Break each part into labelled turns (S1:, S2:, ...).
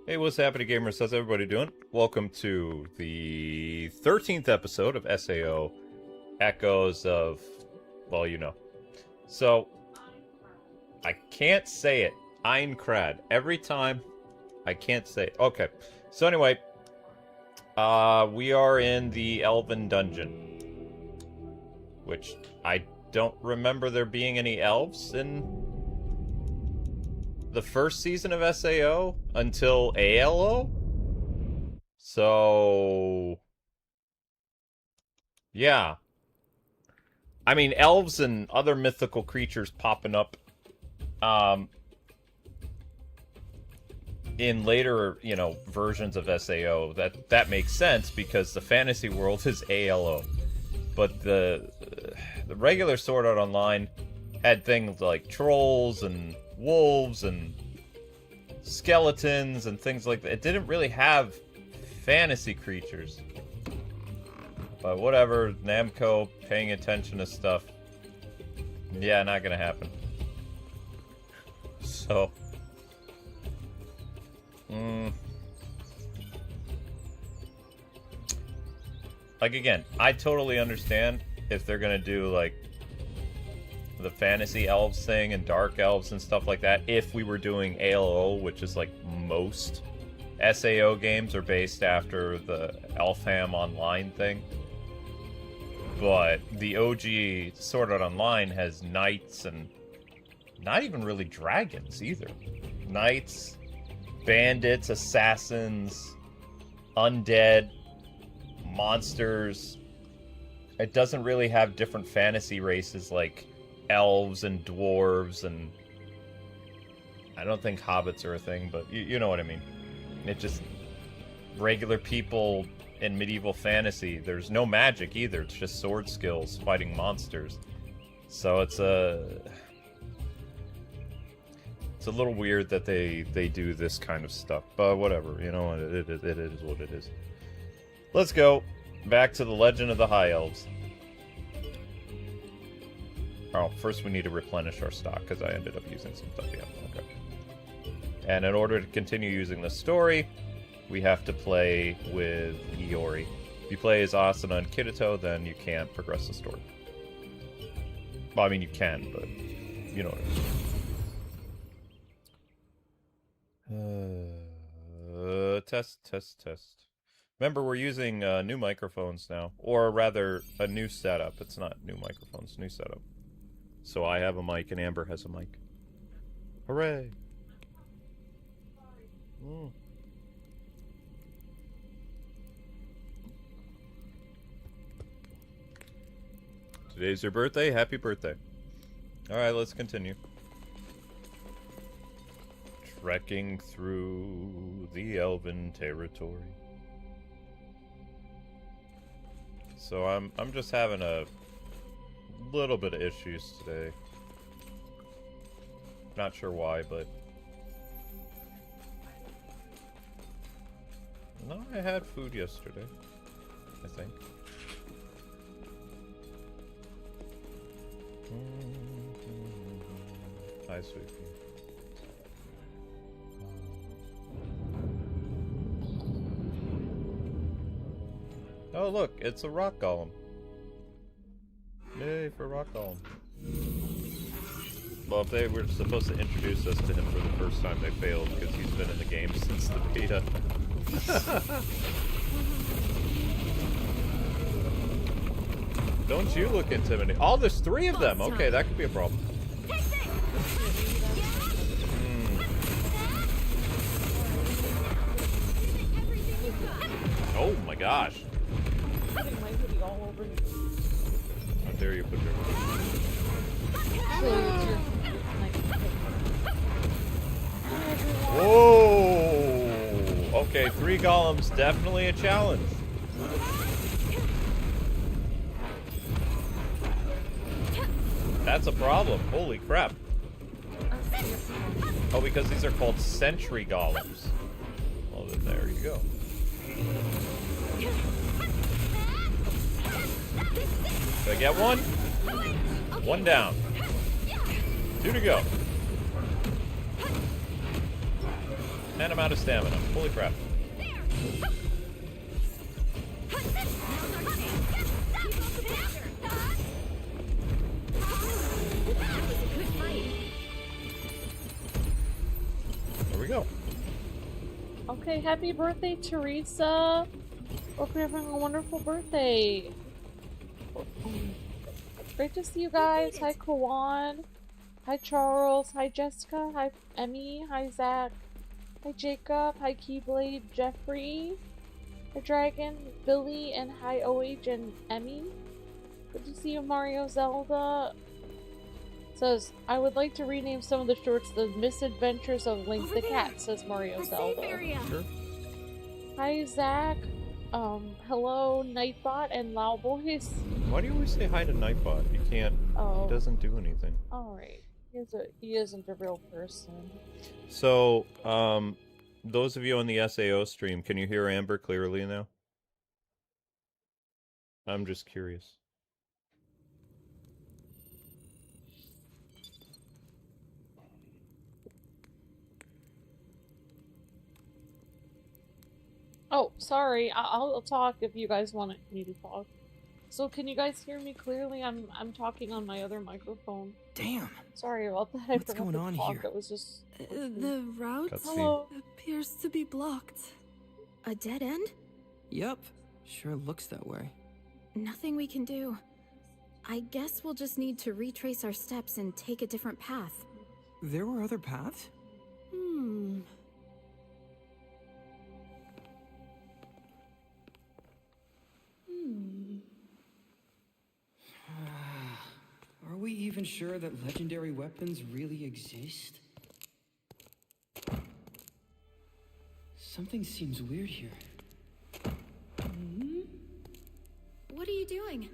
S1: Hey, what's happening, gamers? How's everybody doing? Welcome to the 13th episode of SAO Echoes of, well, you know. So, I can't say it. Aincard. Every time, I can't say it. Okay. So anyway, we are in the Elven Dungeon. Which, I don't remember there being any elves in the first season of SAO until ALO. So, yeah. I mean, elves and other mythical creatures popping up in later, versions of SAO. That makes sense because the fantasy world is ALO. But the regular Sword Art Online had things like trolls and wolves and skeletons and things like that. It didn't really have fantasy creatures. But whatever, Namco paying attention to stuff. Yeah, not gonna happen. So. Like, again, I totally understand if they're gonna do, like, the fantasy elves thing and dark elves and stuff like that. If we were doing ALO, which is like most SAO games are based after the Elfham Online thing. But the OG Sword Art Online has knights and not even really dragons either. Knights, bandits, assassins, undead, monsters. It doesn't really have different fantasy races like elves and dwarves, and I don't think hobbits are a thing, but you know what I mean. It just regular people in medieval fantasy. There's no magic either. It's just sword skills fighting monsters. So it's a little weird that they do this kind of stuff, but whatever. You know, it is what it is. Let's go back to the Legend of the High Elves. Oh, first we need to replenish our stock, because I ended up using some stuff. Yeah, okay. And in order to continue using the story, we have to play with Iori. If you play as Asuna and Kirito, then you can't progress the story. Well, I mean, you can, but you know what I mean. Test. Remember, we're using new microphones now. Or rather, a new setup. It's not new microphones, new setup. So I have a mic and Amber has a mic. Hooray! Today's your birthday? Happy birthday. Alright, let's continue. Trekking through the Elven territory. So I'm just having a little bit of issues today. Not sure why, but no, I had food yesterday, I think. Hi, sweetie. Oh, look, it's a rock golem. Yay for rock golem. Well, if they were supposed to introduce us to him for the first time, they failed because he's been in the game since the beta. Don't you look intimidating. Oh, there's 3 of them! Okay, that could be a problem. Oh my gosh. How dare you put your... Whoa! Okay, 3 golems, definitely a challenge. That's a problem. Holy crap. Oh, because these are called sentry golems. Well, then there you go. Did I get one? 1 down. 2 to go. And I'm out of stamina. Holy crap. There we go.
S2: Okay, happy birthday, Teresa. Hope you're having a wonderful birthday. Great to see you guys. Hi, Kawan. Hi, Charles. Hi, Jessica. Hi, Emmy. Hi, Zach. Hi, Jacob. Hi, Keyblade. Jeffrey. Hi, Dragon. Billy. And hi, OH and Emmy. Good to see you, Mario Zelda. Says, I would like to rename some of the shorts The Misadventures of Link the Cat, says Mario Zelda.
S1: Sure.
S2: Hi, Zach. Hello, Nightbot and Loudboys.
S1: Why do you always say hi to Nightbot? You can't.
S2: Oh.
S1: He doesn't do anything.
S2: Alright. He isn't a real person.
S1: So, those of you on the SAO stream, can you hear Amber clearly now? I'm just curious.
S2: Oh, sorry. I'll talk if you guys want me to talk. So can you guys hear me clearly? I'm talking on my other microphone.
S3: Damn.
S2: Sorry about that.
S3: What's going on here?
S2: It was just
S4: the route appears to be blocked.
S5: A dead end?
S3: Yep. Sure looks that way.
S5: Nothing we can do. I guess we'll just need to retrace our steps and take a different path.
S3: There were other paths? Are we even sure that legendary weapons really exist? Something seems weird here.
S5: What are you doing?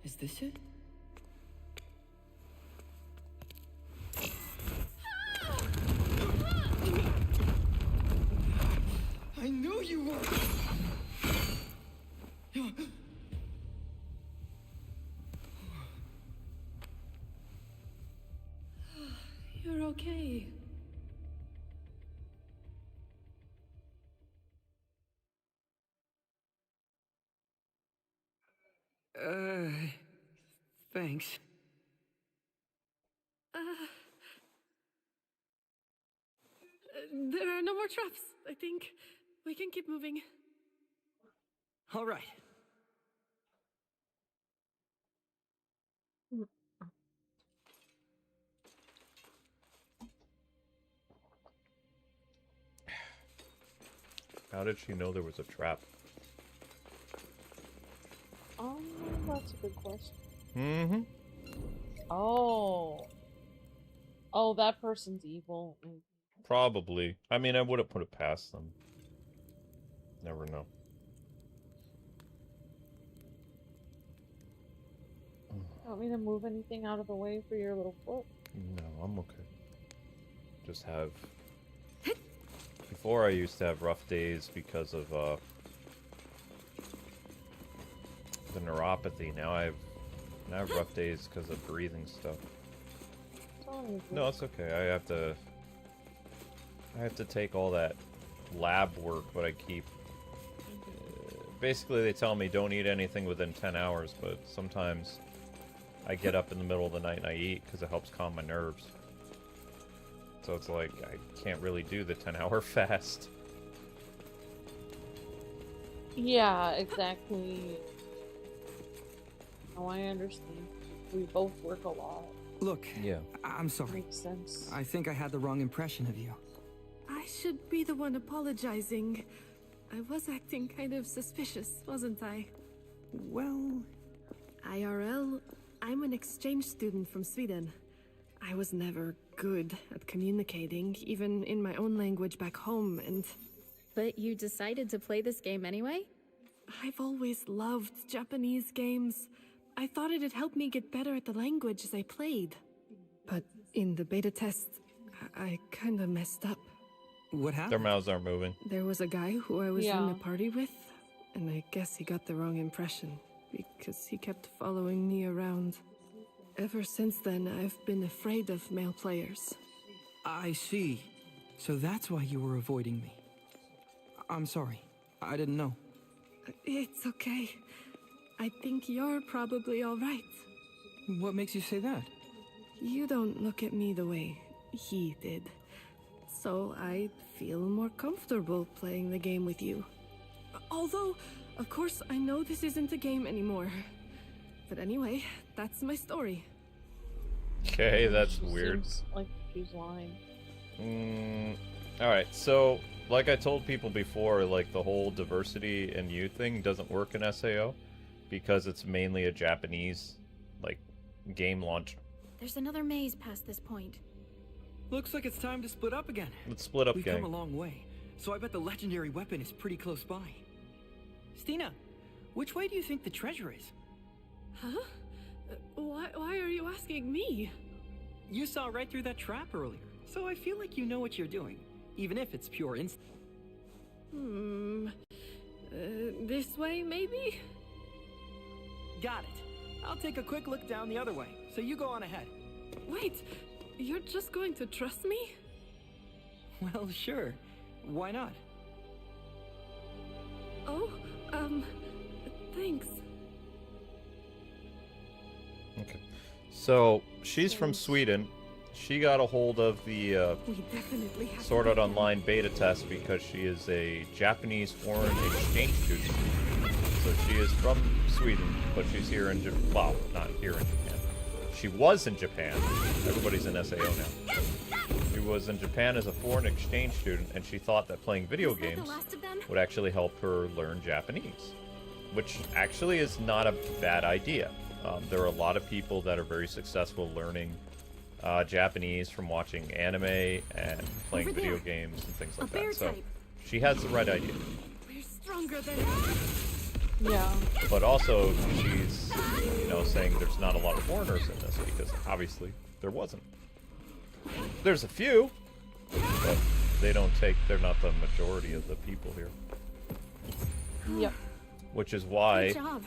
S3: Is this it? I knew you were!
S4: You're okay.
S3: Thanks.
S4: There are no more traps, I think. We can keep moving.
S3: All right.
S1: How did she know there was a trap?
S2: That's a good question.
S1: Mm-hmm.
S2: Oh, that person's evil.
S1: Probably. I mean, I wouldn't put it past them. Never know.
S2: Want me to move anything out of the way for your little foot?
S1: No, I'm okay. Just have... Before I used to have rough days because of, the neuropathy. Now I have rough days because of breathing stuff. No, it's okay. I have to take all that lab work, but I keep... basically, they tell me don't eat anything within 10 hours, but sometimes I get up in the middle of the night and I eat because it helps calm my nerves. So it's like, I can't really do the 10-hour fast.
S2: Yeah, exactly. Oh, I understand. We both work a lot.
S3: Look,
S1: yeah.
S3: I'm sorry.
S2: Makes sense.
S3: I think I had the wrong impression of you.
S4: I should be the one apologizing. I was acting kind of suspicious, wasn't I?
S3: Well...
S4: IRL, I'm an exchange student from Sweden. I was never good at communicating, even in my own language back home, and...
S5: But you decided to play this game anyway?
S4: I've always loved Japanese games. I thought it'd help me get better at the language as I played. But in the beta test, I kinda messed up.
S3: What happened?
S1: Their mouths aren't moving.
S4: There was a guy who I was in a party with, and I guess he got the wrong impression, because he kept following me around. Ever since then, I've been afraid of male players.
S3: I see. So that's why you were avoiding me. I'm sorry. I didn't know.
S4: It's okay. I think you're probably all right.
S3: What makes you say that?
S4: You don't look at me the way he did. So I feel more comfortable playing the game with you. Although, of course, I know this isn't a game anymore. But anyway, that's my story.
S1: Okay, that's
S2: She
S1: weird.
S2: seems like she's lying.
S1: Alright, so, like I told people before, like, the whole diversity and youth thing doesn't work in SAO, because it's mainly a Japanese, like, game launch.
S5: There's another maze past this point.
S3: Looks like it's time to split up again.
S1: Let's split up,
S3: We've
S1: gang.
S3: come a long way, so I bet the legendary weapon is pretty close by. Stina, which way do you think the treasure is?
S4: Huh? Why are you asking me?
S3: You saw right through that trap earlier, so I feel like you know what you're doing, even if it's pure instinct.
S4: This way, maybe?
S3: Got it. I'll take a quick look down the other way, so you go on ahead.
S4: Wait, you're just going to trust me?
S3: Well, sure. Why not?
S4: Oh, thanks.
S1: Okay. So, she's from Sweden. She got a hold of the
S4: We definitely have
S1: Sword
S4: to
S1: Art
S4: be
S1: Online beta test because she is a Japanese foreign exchange student. So she is from Sweden, but she's here in Japan. Well, not here in Japan. She was in Japan. Everybody's in SAO now. She was in Japan as a foreign exchange student, and she thought that playing video
S5: Was that the
S1: games
S5: last of them?
S1: would actually help her learn Japanese, which actually is not a bad idea. There are a lot of people that are very successful learning Japanese from watching anime and playing
S5: Over
S1: video
S5: there.
S1: games and things
S5: A
S1: like
S5: bear
S1: that. So
S5: type.
S1: she has the right idea.
S4: We're stronger than
S2: Yeah.
S1: But also, she's, saying there's not a lot of foreigners in this because obviously there wasn't. There's a few, but they're not the majority of the people here.
S2: Yep.
S1: Which is why
S5: Good job.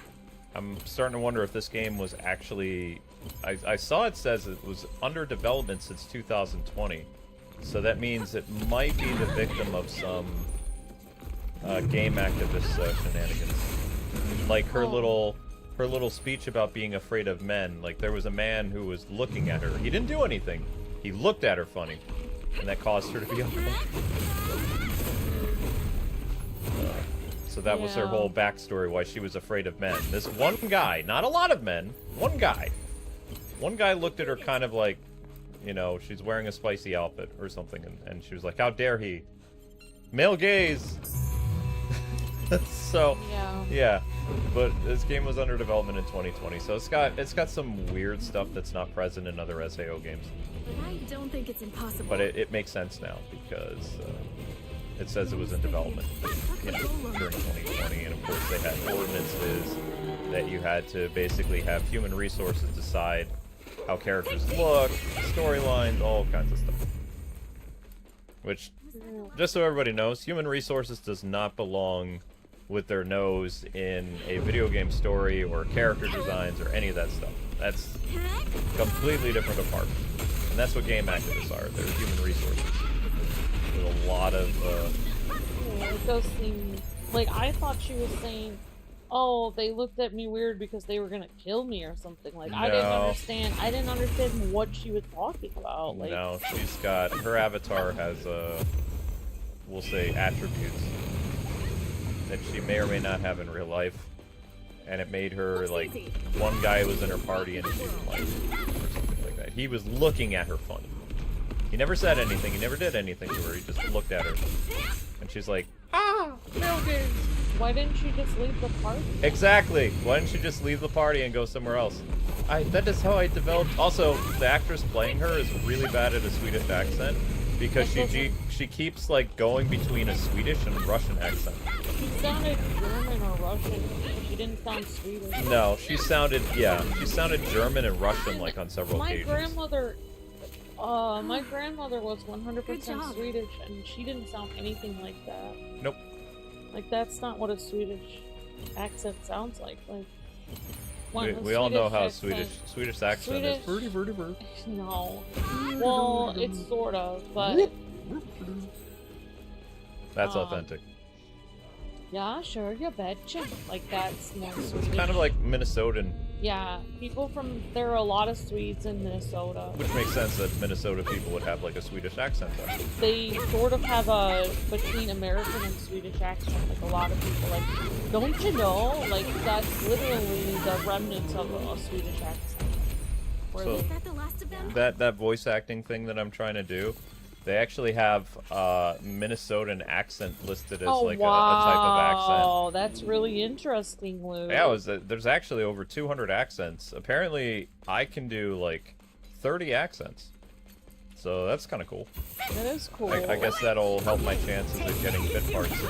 S1: I'm starting to wonder if this game was actually... I saw it says it was under development since 2020. So that means it might be the victim of some game activist shenanigans. Like her little speech about being afraid of men. Like there was a man who was looking at her. He didn't do anything. He looked at her funny. And that caused her to be uncomfortable. So that was her
S2: Yeah.
S1: whole backstory why she was afraid of men. This one guy, not a lot of men, one guy. One guy looked at her kind of like, she's wearing a spicy outfit or something, and she was like, how dare he? Male gaze! So, yeah. But this game was under development in 2020, so it's got some weird stuff that's not present in other SAO games.
S5: But I don't think it's impossible.
S1: But it makes sense now, because it says it was in development, during 2020, and of course they had ordinances that you had to basically have human resources decide how characters look, storylines, all kinds of stuff. Which, just so everybody knows, human resources does not belong with their nose in a video game story or character designs or any of that stuff. That's completely different department. And that's what game activists are. They're human resources. With a lot of,
S2: Yeah, it does seem like I thought she was saying, "Oh, they looked at me weird because they were gonna kill me or something." Like I didn't
S1: No.
S2: understand. I didn't understand what she was talking about. Like,
S1: no, she's got, her avatar has, we'll say, attributes that she may or may not have in real life. And it made her,
S5: Looks
S1: like,
S5: easy.
S1: one guy was in her party and she didn't like him, or something like that. He was looking at her funny. He never said anything, he never did anything to her, he just looked at her. And she's like, male gaze.
S2: why didn't she just leave the party?
S1: Exactly! Why didn't she just leave the party and go somewhere else? That is how I developed... Also, the actress playing her is really bad at a Swedish accent, because she keeps, like, going between a Swedish and Russian accent.
S2: She sounded German or Russian. She didn't sound Swedish.
S1: No, she sounded German and Russian, like, on several
S2: My
S1: occasions.
S2: grandmother was
S5: Good
S2: 100%
S5: job.
S2: Swedish, and she didn't sound anything like that.
S1: Nope.
S2: Like, that's not what a Swedish accent sounds like. Like,
S1: We all know how
S2: Swedish
S1: Swedish accent is.
S2: Swedish-
S1: Birdie, birdie, bird.
S2: No. Well, it's sort of, but
S1: That's
S2: Um,
S1: authentic.
S2: yeah, sure, you betcha. Like that's more
S1: It's
S2: Swedish.
S1: kind of like Minnesotan,
S2: Yeah, people from there are a lot of Swedes in Minnesota.
S1: which makes sense that Minnesota people would have like a Swedish accent then.
S2: They sort of have a between American and Swedish accent. Like a lot of people, like, don't you know? Like that's literally the remnants of a Swedish accent. Where
S1: So-
S5: Is that the last of them?
S1: That voice acting thing that I'm trying to do, they actually have Minnesotan accent listed as like a type of accent.
S2: Oh, that's really interesting, Luke.
S1: Yeah, there's actually over 200 accents. Apparently, I can do like 30 accents. So that's kind of cool.
S2: That is cool.
S1: I guess that'll help my chances of getting bit parts in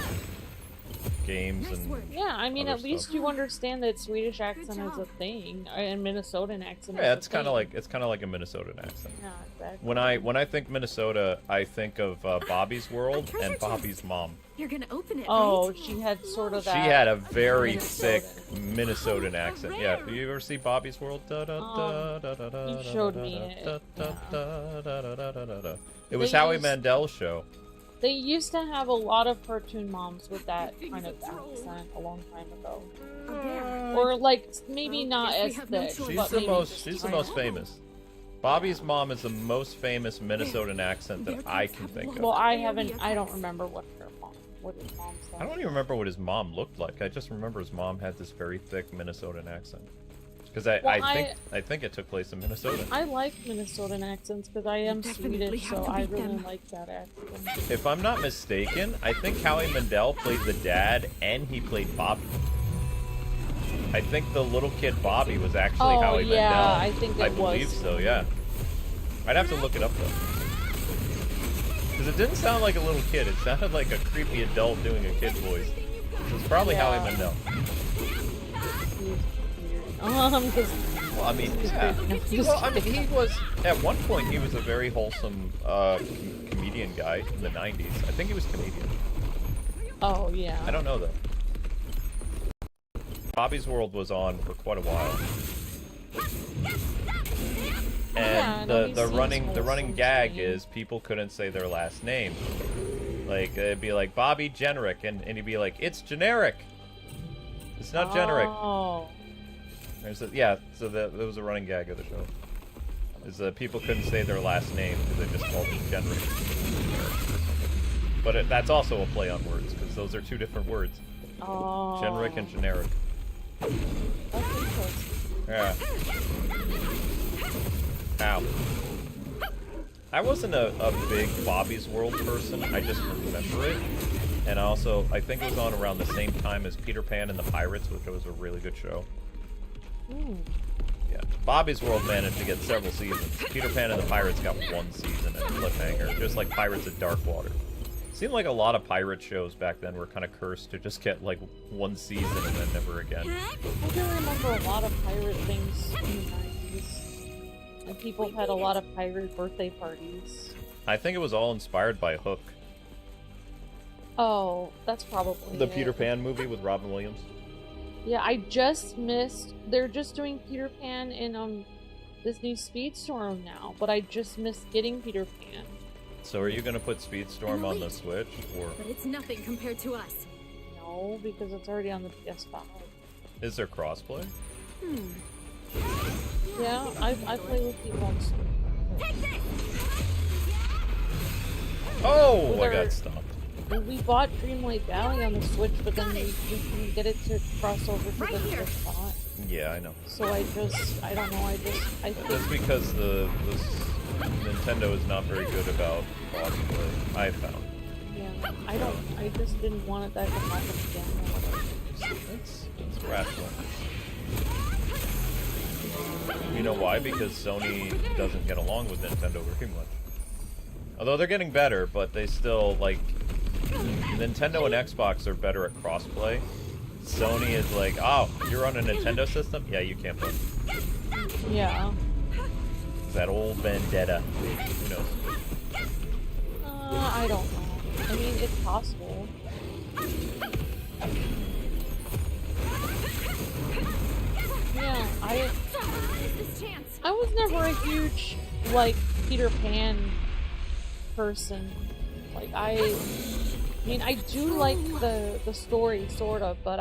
S1: games
S5: Nice
S1: and
S5: work.
S2: Yeah, I mean,
S1: other
S2: at least
S1: stuff.
S2: you understand that Swedish accent is a
S5: job.
S2: thing, and Minnesotan accent.
S1: yeah,
S2: is
S1: it's
S2: a
S1: kind of
S2: thing.
S1: like a Minnesotan accent.
S2: Yeah, exactly.
S1: When I think Minnesota, I think of Bobby's World
S5: treasure
S1: and Bobby's
S5: chest.
S1: mom.
S5: You're gonna open it,
S2: Oh,
S5: right?
S2: she had sort of
S1: She
S2: that.
S1: had a very
S2: Minnesotan.
S1: thick Minnesotan accent. Yeah, do you ever see Bobby's World?
S2: You showed me it,
S1: It was
S2: They
S1: Howie
S2: used-
S1: Mandel's show.
S2: They used to have a lot of cartoon moms with that kind of accent a long time ago,
S5: A bear.
S2: or like maybe
S5: Well,
S2: not
S5: guess we
S2: as
S5: have no
S2: thick.
S5: choice.
S1: She's
S2: but
S1: the
S2: maybe
S1: most.
S2: just
S1: She's the
S2: kind
S1: most
S2: of-
S1: famous. Bobby's mom is the most famous Minnesotan accent that I can think of.
S2: Well, I haven't. I don't remember what his mom said.
S1: I don't even remember what his mom looked like. I just remember his mom had this very thick Minnesotan accent. Because I think it took place in Minnesota.
S2: I like Minnesotan accents because I am
S4: Definitely
S2: Swedish,
S4: have
S2: so
S4: to
S2: I
S4: beat
S2: really
S4: them.
S2: like that accent.
S1: If I'm not mistaken, I think Howie Mandel played the dad and he played Bobby. I think the little kid Bobby was actually
S2: Oh,
S1: Howie
S2: yeah,
S1: Mandel.
S2: I think
S1: I
S2: it
S1: believe
S2: was.
S1: so, yeah. I'd have to look it up though. Because it didn't sound like a little kid. It sounded like a creepy adult doing a kid voice. So it's probably
S2: Yeah.
S1: Howie Mandel.
S2: Because
S1: Well, I mean, yeah. Well, I mean, he was at one point he was a very wholesome comedian guy in the '90s. I think he was Canadian.
S2: oh yeah,
S1: I don't know though. Bobby's World was on for quite a while,
S2: Yeah,
S1: and
S2: no, he
S1: the
S2: seems
S1: running
S2: wholesome
S1: gag
S2: to me.
S1: is people couldn't say their last name. Like it'd be like Bobby Generic, and he'd be like, "It's generic. It's not generic."
S2: Oh,
S1: Yeah, so that was a running gag of the show. Is that people couldn't say their last name because they just called it generic. But that's also a play on words because those are two different words:
S2: oh,
S1: generic and generic.
S2: That's interesting.
S1: Yeah. Ow. I wasn't a big Bobby's World person. I just remember it. And also, I think it was on around the same time as Peter Pan and the Pirates, which was a really good show.
S2: Hmm.
S1: Yeah. Bobby's World managed to get several seasons. Peter Pan and the Pirates got one season and a cliffhanger, just like Pirates of Darkwater. Seemed like a lot of pirate shows back then were kind of cursed to just get like one season and then never again.
S2: I do remember a lot of pirate things in the 90s. And people had a lot of pirate birthday parties.
S1: I think it was all inspired by Hook,
S2: Oh, that's probably
S1: the
S2: it.
S1: Peter Pan movie with Robin Williams.
S2: Yeah, I just missed. They're just doing Peter Pan in Disney Speedstorm now, but I just missed getting Peter Pan.
S1: So are you gonna put Speedstorm on the Switch, or
S5: But it's nothing compared to us.
S2: No, because it's already on the PS5.
S1: is there crossplay?
S2: Yeah, I play with people on Switch.
S1: Oh,
S2: Well,
S1: I
S2: there-
S1: got stopped.
S2: We bought Dreamlight Valley on the Switch, but then we couldn't get it to cross over to
S5: Right
S2: the
S5: here.
S2: PS5.
S1: Yeah, I know.
S2: So I don't know, I
S1: That's
S2: think,
S1: because this Nintendo is not very good about crossplay. I found.
S2: yeah, I just didn't want that to happen again.
S1: It's rational. You know why? Because Sony doesn't get along with Nintendo very much. Although they're getting better, but they still, like, Nintendo and Xbox are better at crossplay. Sony is like, oh, you're on a Nintendo system? Yeah, you can't play.
S2: Yeah.
S1: That old vendetta. Who knows?
S2: I don't know. I mean, it's possible. Yeah, I was never a huge, like, Peter Pan person. Like, I mean, I do like the story, sort of, but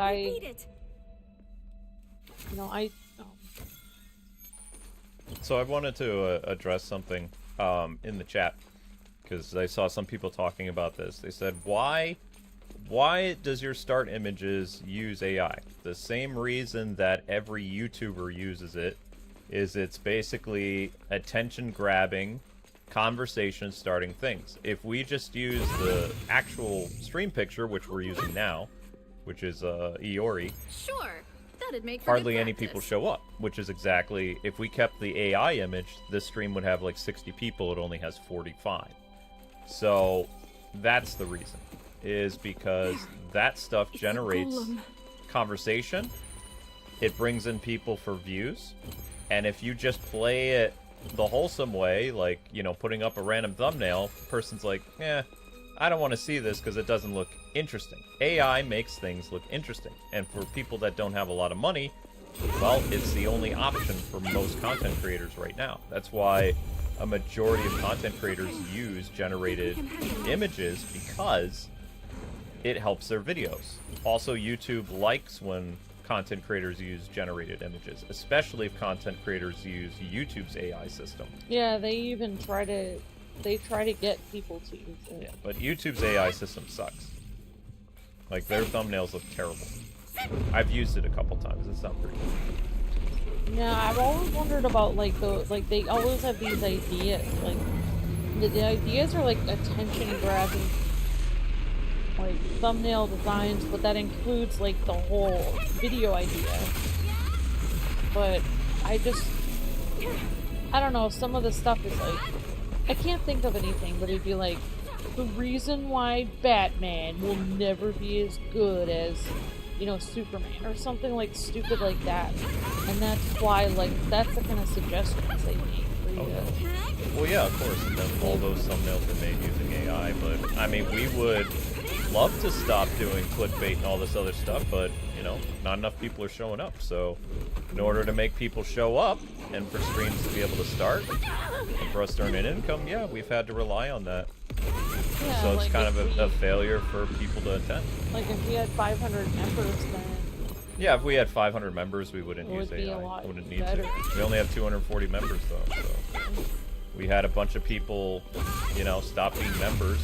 S1: So I wanted to address something in the chat, because I saw some people talking about this. They said, why does your start images use AI? The same reason that every YouTuber uses it is it's basically attention-grabbing, conversation-starting things. If we just use the actual stream picture, which we're using now, which is Iori,
S5: Sure, that'd make for
S1: hardly
S5: good
S1: any people
S5: practice.
S1: show up, which is exactly, if we kept the AI image, this stream would have like 60 people, it only has 45. So that's the reason, is because that stuff
S4: It's a
S1: generates
S4: golem.
S1: conversation, it brings in people for views, and if you just play it the wholesome way, like, you know, putting up a random thumbnail, the person's like, I don't want to see this because it doesn't look interesting. AI makes things look interesting, and for people that don't have a lot of money, well, it's the only option for most content creators right now. That's why a majority of content creators use generated images, because it helps their videos. Also, YouTube likes when content creators use generated images, especially if content creators use YouTube's AI system.
S2: yeah, they even try to get people to use it.
S1: Yeah, but YouTube's AI system sucks. Like, their thumbnails look terrible. I've used it a couple times. It's not pretty good.
S2: Yeah, I've always wondered about, like, like, they always have these ideas, like, the ideas are, like, attention-grabbing, like, thumbnail designs, but that includes, like, the whole video idea. But I don't know, some of the stuff is, like, I can't think of anything, but it'd be, like, the reason why Batman will never be as good as, you know, Superman, or something, like, stupid like that. And that's why, like, that's the kind of suggestions they make for you to...
S1: Well, yeah, of course, and then all those thumbnails are made using AI, but, I mean, we would love to stop doing clickbait and all this other stuff, but, you know, not enough people are showing up, so in order to make people show up, and for streams to be able to start, and for us to earn an income, yeah, we've had to rely on that.
S2: Yeah,
S1: So it's
S2: like,
S1: kind
S2: if
S1: of a failure for people to attend.
S2: Like, if we had 500 members, then...
S1: Yeah, if we had 500 members, we wouldn't
S2: It
S1: use
S2: would be
S1: AI.
S2: a lot
S1: Wouldn't need
S2: better.
S1: to. We only have 240 members, though, so... We had a bunch of people, you know, stop being members,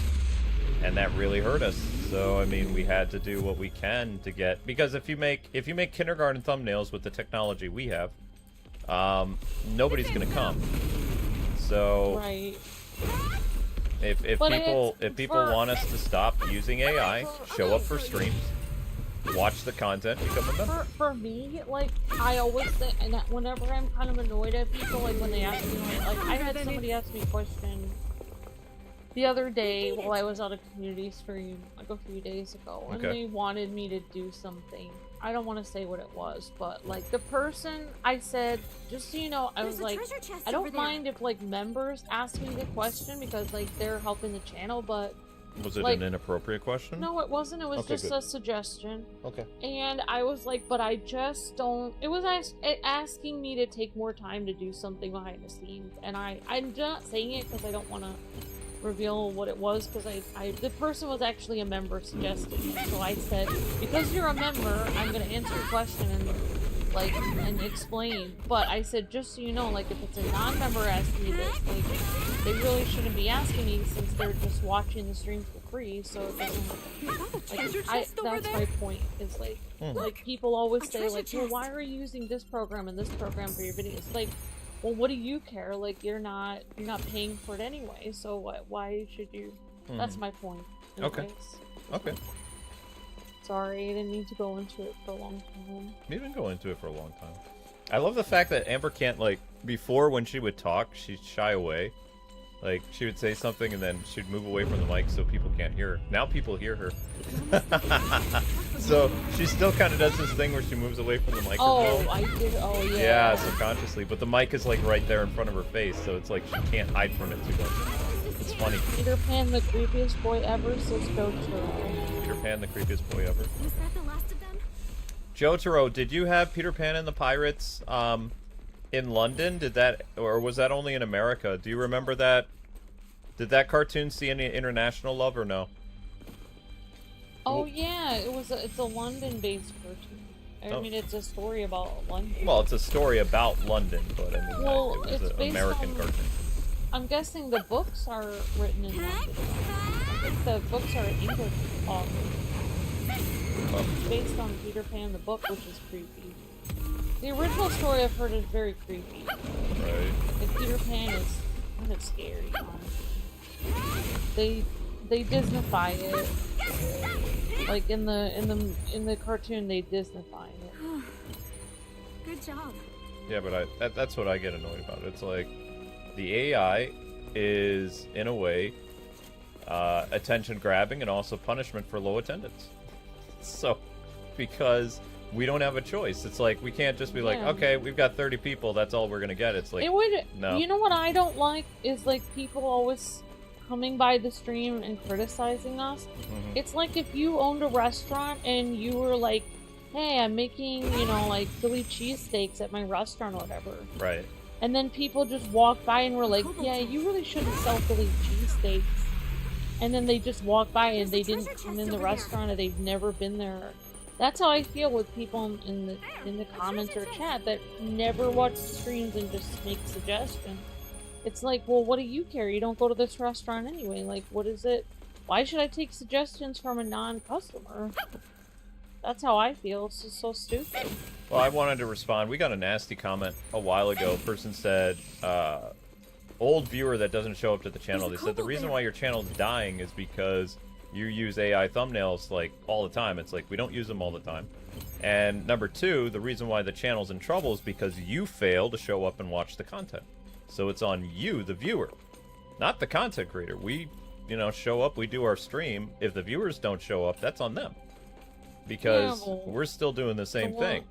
S1: and that really hurt us. So, I mean, we had to do what we can to get... Because if you make kindergarten thumbnails with the technology we have, nobody's gonna come. So...
S2: Right.
S1: If people want us to stop using AI, show up for streams, watch the content, become a member.
S2: For me, like, I always think, and that whenever I'm kind of annoyed at people, like, when they ask me, like, I had somebody ask me a question the other day while I was on a community stream, like, a few days ago, and
S1: Okay.
S2: they wanted me to do something. I don't want to say what it was, but, like, the person, I said, just so you know, I was like, I don't mind if, like, members ask me the question because, like, they're helping the channel, but...
S1: Was it
S2: like,
S1: an inappropriate question?
S2: No, it wasn't. It was
S1: Okay,
S2: just
S1: good.
S2: a suggestion.
S1: Okay.
S2: And I was like, but I just don't... It was asking me to take more time to do something behind the scenes. And I'm not saying it because I don't want to reveal what it was, because the person was actually a member suggesting it. So I said, because you're a member, I'm going to answer your question and explain. But I said, just so you know, like, if it's a non-member asking me this, like, they really shouldn't be asking me since they're just watching the stream for free, so it doesn't... Like, that's my point, is, like, like, people always say, like, well, why are you using this program and this program for your videos? Like, well, what do you care? Like, you're not paying for it anyway, so why should you... That's my point.
S1: Okay.
S2: Anyways.
S1: Okay.
S2: Sorry, I didn't need to go into it for a long time.
S1: We've been going into it for a long time. I love the fact that Amber can't, like, before when she would talk, she'd shy away. Like, she would say something and then she'd move away from the mic so people can't hear her. Now people hear her. So she still kind of does this thing where she moves away from the microphone.
S2: Oh, I did. Oh, yeah.
S1: Yeah, subconsciously. But the mic is, like, right there in front of her face, so it's like she can't hide from it too much. It's funny.
S2: Peter Pan, the creepiest boy ever, says Jotaro.
S1: Peter Pan, the creepiest boy ever.
S5: Was that the last of them?
S1: Jotaro, did you have Peter Pan and the Pirates In London, did that, or was that only in America? Do you remember that? Did that cartoon see any international love or no?
S2: Oh yeah, it's a London-based cartoon. I mean, it's a story about London.
S1: Well, it's a story about London, but I mean,
S2: Well,
S1: it was
S2: it's
S1: an
S2: based
S1: American
S2: on-
S1: cartoon.
S2: I'm guessing the books are written in London. I think the books are English authors. It's based on Peter Pan the book, which is creepy. The original story I've heard is very creepy.
S1: Right.
S2: Like Peter Pan is kind of scary. They Disneyfy it. Like in the cartoon, they Disneyfy it.
S5: Good job.
S1: Yeah, but that's what I get annoyed about. It's like the AI is in a way attention grabbing and also punishment for low attendance. So because we don't have a choice, it's like we can't just be like,
S2: Yeah.
S1: okay, we've got 30 people, that's all we're gonna get. It's like
S2: It would.
S1: no.
S2: You know what I don't like is like people always coming by the stream and criticizing us.
S1: Mhm.
S2: It's like if you owned a restaurant and you were like, "Hey, I'm making like Philly cheesesteaks at my restaurant or whatever,"
S1: Right.
S2: and then people just walked by and were like, "Yeah, you really shouldn't sell Philly cheesesteaks," and then they just walked by and they didn't come in the restaurant or they've never been there. That's how I feel with people in the comments or chat that never watch the streams and just make suggestions. It's like, well, what do you care? You don't go to this restaurant anyway. Like, what is it? Why should I take suggestions from a non-customer? That's how I feel. It's just so stupid.
S1: Well, I wanted to respond. We got a nasty comment a while ago. Person said, old viewer that doesn't show up to the channel. They said the reason why your channel's dying is because you use AI thumbnails like all the time. It's like we don't use them all the time. And number two, the reason why the channel's in trouble is because you fail to show up and watch the content. So it's on you, the viewer, not the content creator. We, show up, we do our stream. If the viewers don't show up, that's on them. Because
S2: Yeah, well,
S1: we're still doing the same thing.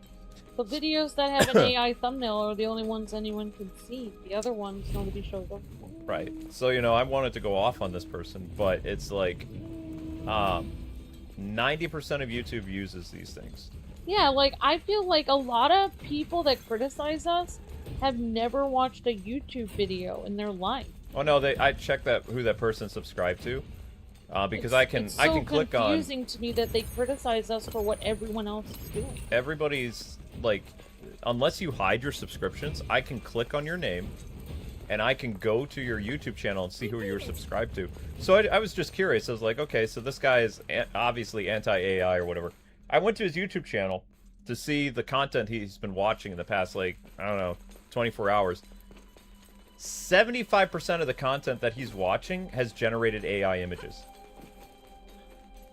S2: The videos that have an AI thumbnail are the only ones anyone can see. The other ones, nobody shows up for.
S1: Right. So, I wanted to go off on this person, but it's like 90% of YouTube uses these things.
S2: Yeah, like, I feel like a lot of people that criticize us have never watched a YouTube video in their life.
S1: Oh no, I checked who that person subscribed to, because I can click on.
S2: It's so confusing to me that they criticize us for what everyone else is doing.
S1: Everybody's like, unless you hide your subscriptions, I can click on your name, and I can go to your YouTube channel and see who you're subscribed to. So I was just curious. I was like, okay, so this guy is obviously anti-AI or whatever. I went to his YouTube channel to see the content he's been watching in the past, like, I don't know, 24 hours. 75% of the content that he's watching has generated AI images.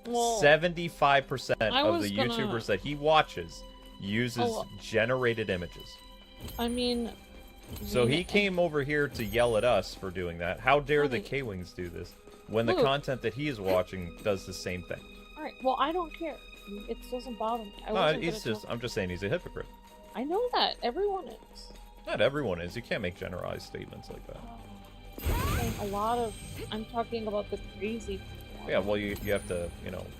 S2: Well,
S1: 75% of the
S2: gonna-
S1: YouTubers that he watches uses
S2: Oh.
S1: generated images.
S2: I mean...
S1: So he came over here to yell at us for doing that. How dare the
S2: Right.
S1: Kwings do this when the
S2: Luke.
S1: content that he is watching does the same thing?
S2: Alright, well, I don't care. It doesn't bother me.
S1: I'm just saying he's a hypocrite.
S2: I know that. Everyone is.
S1: Not everyone is. You can't make generalized statements like that.
S2: A lot of... I'm talking about the crazy people.
S1: Yeah, well, you have to,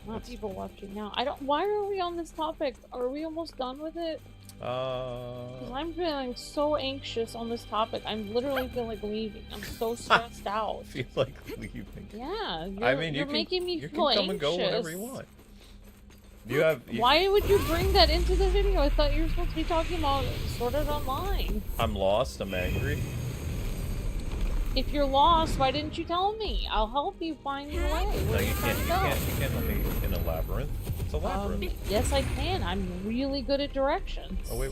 S2: Not
S1: it's-
S2: people watching now. Why are we on this topic? Are we almost done with it? Because I'm feeling so anxious on this topic. I'm literally feeling like leaving. I'm so stressed out.
S1: I feel like leaving.
S2: Yeah,
S1: you
S2: you're making me
S1: can
S2: feel
S1: come
S2: anxious.
S1: and go whenever you want.
S2: Why would you bring that into the video? I thought you were supposed to be talking about Sword Art Online.
S1: I'm lost. I'm angry.
S2: If you're lost, why didn't you tell me? I'll help you find your way.
S1: No,
S2: Where
S1: you
S2: you trying
S1: can't.
S2: to go?
S1: You can't let me in a labyrinth. It's a labyrinth.
S2: Yes, I can. I'm really good at directions.
S1: Oh wait.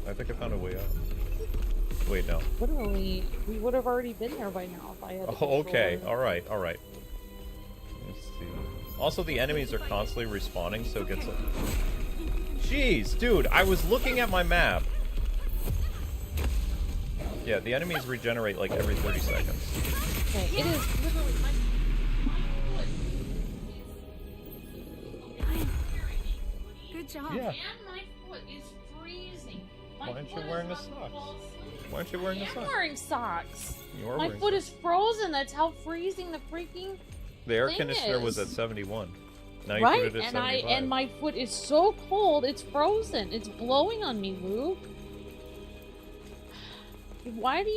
S1: I think I found a way out. Wait, no.
S2: Literally, we would have already been there by now if I had.
S1: Oh, okay. All right. Let's see. Also, the enemies are constantly respawning, so it gets like... Jeez, dude, I was looking at my map. Yeah, the enemies regenerate like every 30 seconds.
S2: Okay, it is literally my
S5: Good job.
S1: Yeah.
S2: and my foot is freezing.
S1: Why aren't you wearing a socks? Why aren't you wearing a
S2: I'm
S1: sock?
S2: wearing socks.
S1: You are
S2: My
S1: wearing
S2: foot
S1: socks.
S2: is frozen. That's how freezing the freaking
S1: The air
S2: thing
S1: conditioner was
S2: is.
S1: at 71. Now you
S2: right.
S1: put it at
S2: And
S1: 75.
S2: my foot is so cold. It's frozen. It's blowing on me, Luke. Why is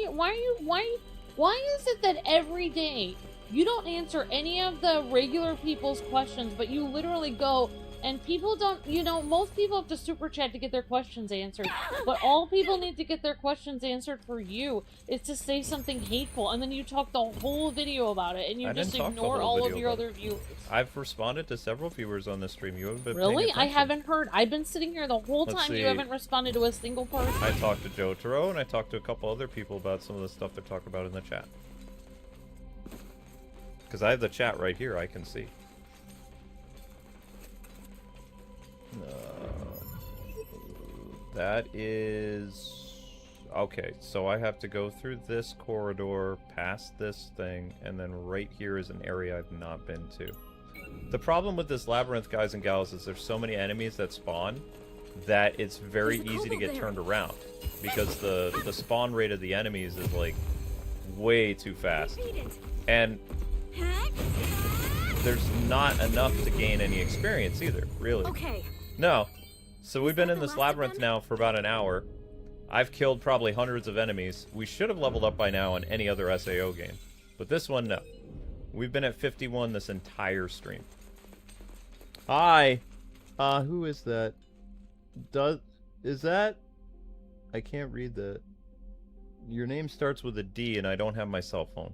S2: it that every day you don't answer any of the regular people's questions, but you literally go and people don't, most people have to super chat to get their questions answered, but all people need to get their questions answered for you is to say something hateful, and then you talk the whole video about it, and you just ignore all of your other viewers.
S1: I've responded to several viewers on this stream. You haven't been
S2: Really?
S1: paying attention.
S2: I haven't heard. I've been sitting here the whole
S1: Let's
S2: time.
S1: see.
S2: You haven't responded to a single person.
S1: I talked to Jotaro, and I talked to a couple other people about some of the stuff they're talking about in the chat. Because I have the chat right here, I can see. That is... Okay, so I have to go through this corridor, past this thing, and then right here is an area I've not been to. The problem with this labyrinth, guys and gals, is there's so many enemies that spawn that it's very easy to get turned around. Because the spawn rate of the enemies is, like, way too fast. And there's not enough to gain any experience either, really.
S5: Okay.
S1: No. So we've been in this labyrinth now for about an hour. I've killed probably hundreds of enemies. We should have leveled up by now in any other SAO game. But this one, no. We've been at 51 this entire stream. Hi! Who is that? Is that? I can't read that. Your name starts with a D and I don't have my cell phone.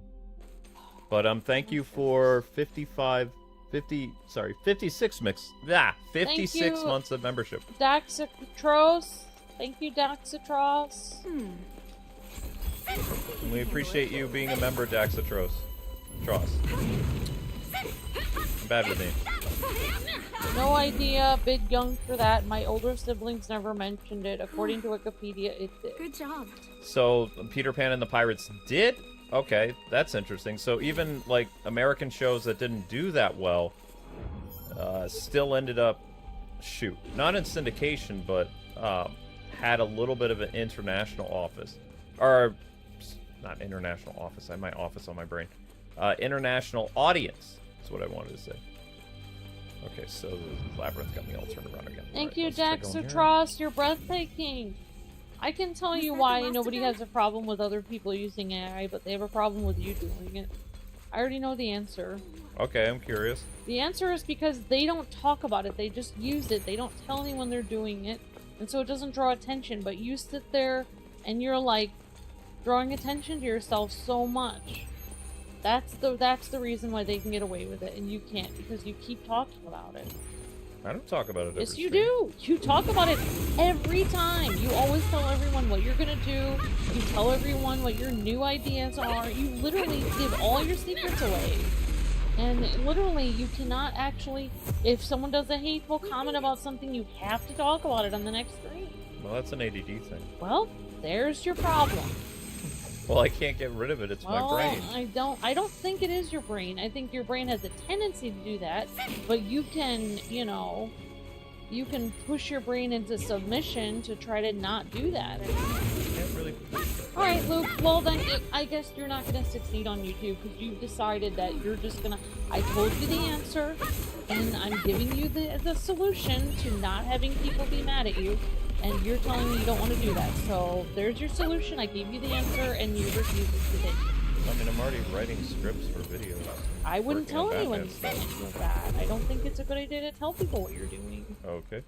S1: But thank you for 56 56 months of membership.
S2: Daxatros. Thank you, Daxatros.
S1: And we appreciate you being a member, Daxatros. I'm bad with names.
S2: No idea, big young for that. My older siblings never mentioned it. According to Wikipedia, it did.
S5: Good job.
S1: So, Peter Pan and the Pirates did? Okay, that's interesting. So even, like, American shows that didn't do that well still ended up, shoot, not in syndication, but had a little bit of an international office. Or, not international office, I have my office on my brain. International audience is what I wanted to say. Okay, so the labyrinth got me all turned around again.
S2: Thank you, Daxatros. You're breathtaking. I can tell you why nobody has a problem with other people using AI, but they have a problem with you doing it. I already know the answer.
S1: Okay, I'm curious.
S2: The answer is because they don't talk about it. They just use it. They don't tell anyone they're doing it. And so it doesn't draw attention. But you sit there and you're like drawing attention to yourself so much. That's the reason why they can get away with it and you can't, because you keep talking about it.
S1: I don't talk about it every
S2: Yes, you
S1: stream.
S2: do. You talk about it every time. You always tell everyone what you're gonna do. You tell everyone what your new ideas are. You literally give all your secrets away. And literally, you cannot actually... If someone does a hateful comment about something, you have to talk about it on the next stream.
S1: Well, that's an ADD thing.
S2: Well, there's your problem.
S1: Well, I can't get rid of it. It's my brain.
S2: I don't think it is your brain. I think your brain has a tendency to do that, but you can, you can push your brain into submission to try to not do that.
S1: Can't really...
S2: Alright, Luke, well then, I guess you're not gonna succeed on YouTube, because you've decided that you're just gonna... I told you the answer, and I'm giving you the solution to not having people be mad at you, and you're telling me you don't want to do that. So, there's your solution, I gave you the answer, and you refuse to take it.
S1: I mean, I'm already writing scripts for videos.
S2: I wouldn't
S1: Working on
S2: tell anyone
S1: Batman stuff.
S2: anything of that. I don't think it's a good idea to tell people what you're doing.
S1: Okay.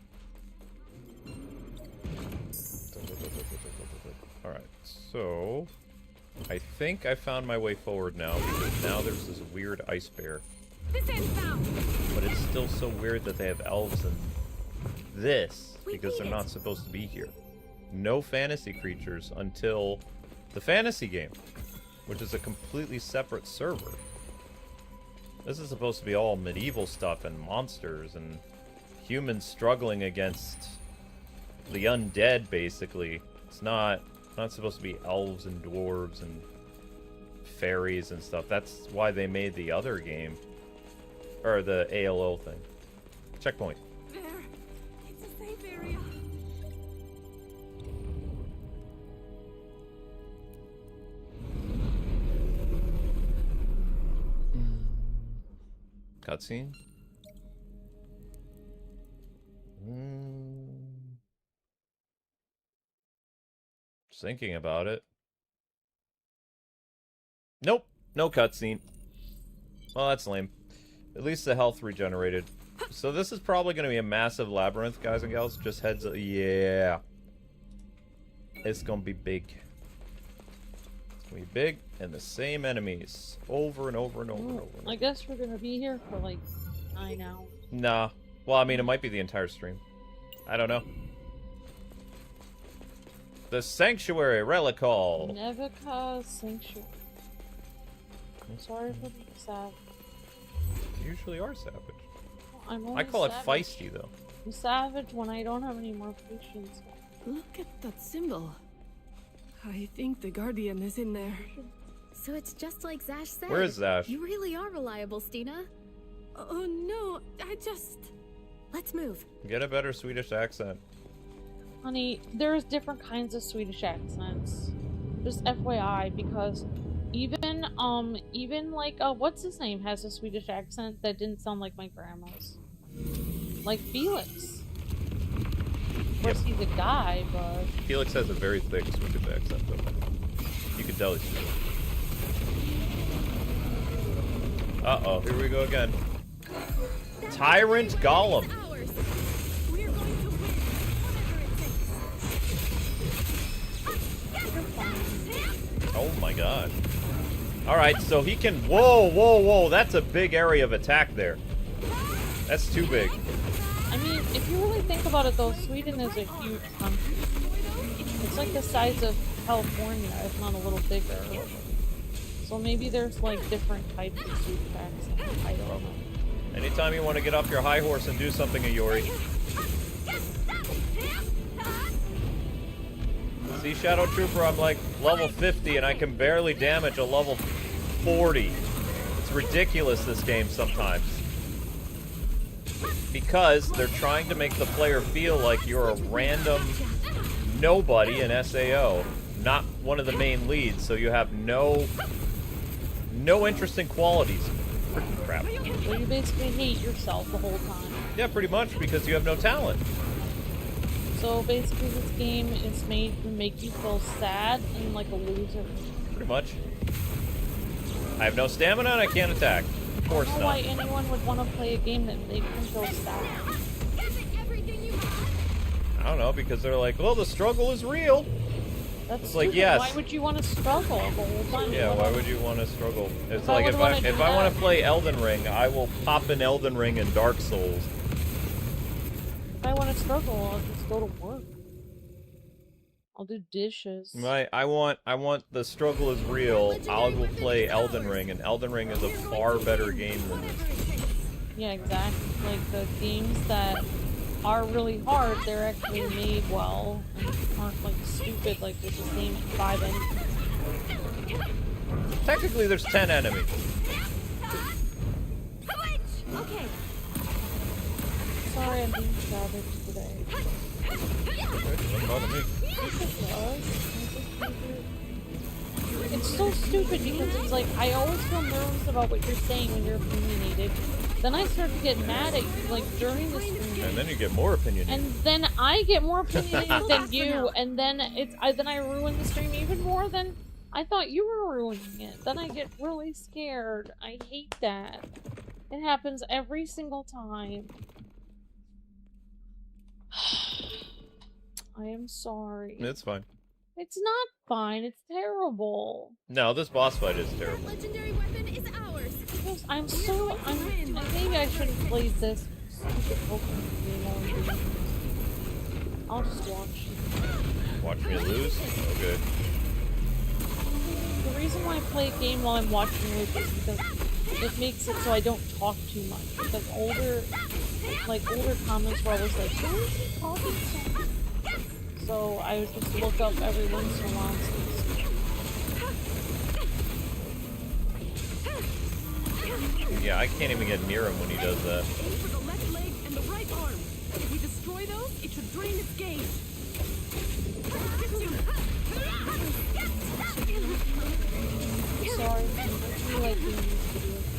S1: Alright, so... I think I found my way forward now, because now there's this weird ice bear. But it's still so weird that they have elves in this, because they're not supposed to be here. No fantasy creatures until the fantasy game, which is a completely separate server. This is supposed to be all medieval stuff and monsters and humans struggling against the undead, basically. It's not supposed to be elves and dwarves and fairies and stuff. That's why they made the other game. Or the ALO thing. Checkpoint.
S4: There. It's a safe area.
S1: Cutscene? Just thinking about it. Nope. No cutscene. Well, that's lame. At least the health regenerated. So this is probably going to be a massive labyrinth, guys and gals. Just heads up. Yeah. It's going to be big. It's going to be big and the same enemies. Over and over and over and over. And over.
S2: I guess we're gonna be here for like 9 hours.
S1: Nah. Well, I mean, it might be the entire stream. I don't know. The Sanctuary Relic Hall.
S2: Nevica Sanctuary. I'm sorry for being savage.
S1: You usually are savage.
S2: I'm only
S1: I call
S2: savage.
S1: it feisty, though.
S2: I'm savage when I don't have any more patience.
S4: Look at that symbol. I think the Guardian is in there.
S5: So it's just like Zash said.
S1: Where is Zash?
S5: You really are reliable, Stina.
S4: Oh no, I just...
S5: Let's move.
S1: Get a better Swedish accent.
S2: Honey, there's different kinds of Swedish accents. Just FYI, because even like, what's his name has a Swedish accent that didn't sound like my grandma's. Like Felix. Of course, he's a guy, but...
S1: Felix has a very thick Swedish accent, though. You can tell he's Swedish. Uh-oh, here we go again. Tyrant Golem.
S4: We're going to win, whatever it takes.
S1: Oh my god. Alright, so he can... Whoa, whoa, whoa, that's a big area of attack there. That's too big.
S2: I mean, if you really think about it, though, Sweden is a huge country. It's like the size of California, if not a little bigger. So maybe there's, like, different types of Swedish accents. I don't know.
S1: Anytime you want to get off your high horse and do something, Ayori. See, Shadow Trooper, I'm like level 50 and I can barely damage a level 40. It's ridiculous, this game, sometimes. Because they're trying to make the player feel like you're a random nobody in SAO, not one of the main leads, so you have no interesting qualities. Freaking crap.
S2: So you basically hate yourself the whole time.
S1: Yeah, pretty much, because you have no talent.
S2: So basically this game is made to make you feel sad and like a loser.
S1: Pretty much. I have no stamina and I can't attack. Of course
S2: I don't know why
S1: not.
S2: anyone would want to play a game that makes them feel sad.
S1: I don't know, because they're like, well, the struggle is real.
S2: That's
S1: It's like,
S2: stupid.
S1: yes.
S2: Why would you want to struggle the whole time?
S1: Yeah, why would you want to struggle? It's
S2: If I
S1: like
S2: would wanna do
S1: if I want
S2: that-
S1: to play Elden Ring, I will pop in Elden Ring and Dark Souls.
S2: If I want to struggle, I'll just go to work. I'll do dishes.
S1: Right, I want the struggle is real. I will play Elden Ring, and Elden Ring is a far better game than this.
S2: Yeah, exactly. Like the games that are really hard, they're actually made well and aren't like stupid. Like there's the same 5 enemies.
S1: Technically, there's 10 enemies.
S5: Okay.
S2: Sorry, I'm being savage today.
S1: Doesn't bother me.
S2: It's so stupid because it's like I always feel nervous about what you're saying when you're opinionated. Then I start to get mad at you like during the stream.
S1: And then you get more opinion.
S2: And then I get more opinionated than you, and then then I ruin the stream even more than I thought you were ruining it. Then I get really scared. I hate that. It happens every single time. I am sorry.
S1: It's fine.
S2: It's not fine. It's terrible.
S1: No, this boss fight is terrible.
S5: Legendary weapon is ours.
S2: Yes, maybe I should have played this stupid Pokemon game while I'm doing this. I'll just watch.
S1: Watch me lose? Okay.
S2: The reason why I play a game while I'm watching it is because it makes it so I don't talk too much. Because older comments were always like, who is he talking to? So I would just look up every once in a while and see.
S1: Yeah, I can't even get near him when he does that.
S4: Aim for the left leg and the right arm. If we destroy those, it should drain its gauge.
S2: Sorry, I feel like doing these videos.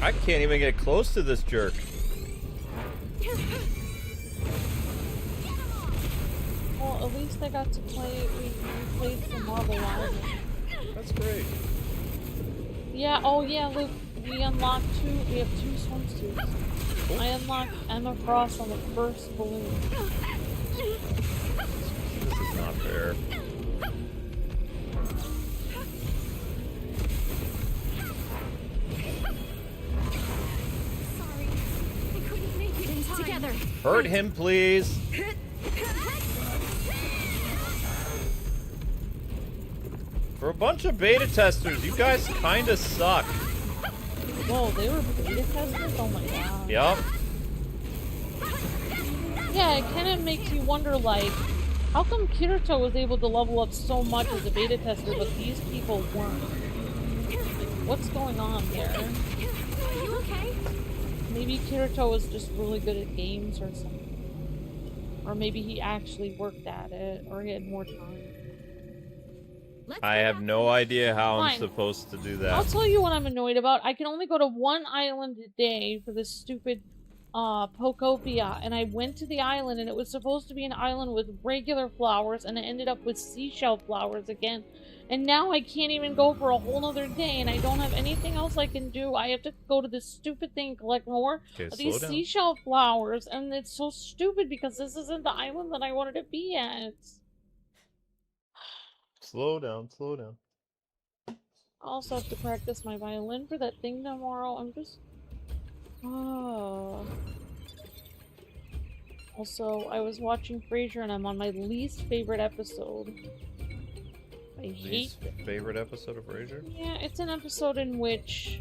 S1: I can't even get close to this jerk.
S2: Well, at least I got to play. We played some Marble Island.
S1: That's great.
S2: Yeah. Oh yeah, Luke. We unlocked two. We have 2 swimsuits.
S1: Cool.
S2: I unlocked Emma Frost on the first balloon.
S1: This is not fair.
S5: Sorry, I couldn't make it in time. Together.
S1: Hurt him, please. For a bunch of beta testers, you guys kinda suck.
S2: Whoa, they were beta testers? Oh my god.
S1: Yup.
S2: Yeah, it kind of makes you wonder, like, how come Kirito was able to level up so much as a beta tester, but these people weren't? Like, what's going on there?
S5: Are you okay?
S2: Maybe Kirito was just really good at games or something. Or maybe he actually worked at it, or he had more time.
S1: I have no idea how I'm
S2: Fine.
S1: supposed to do
S2: I'll
S1: that.
S2: tell you what I'm annoyed about. I can only go to one island a day for this stupid Pokopia, and I went to the island and it was supposed to be an island with regular flowers, and it ended up with seashell flowers again. And now I can't even go for a whole nother day, and I don't have anything else I can do. I have to go to this stupid thing and collect more
S1: Okay,
S2: of
S1: slow
S2: these
S1: down.
S2: seashell flowers, and it's so stupid because this isn't the island that I wanted to be at.
S1: Slow down, slow down.
S2: I also have to practice my violin for that thing tomorrow. I'm just... Oh. Also, I was watching Frasier and I'm on my least favorite episode. I hate
S1: Least
S2: it.
S1: favorite episode of Frasier?
S2: Yeah, it's an episode in which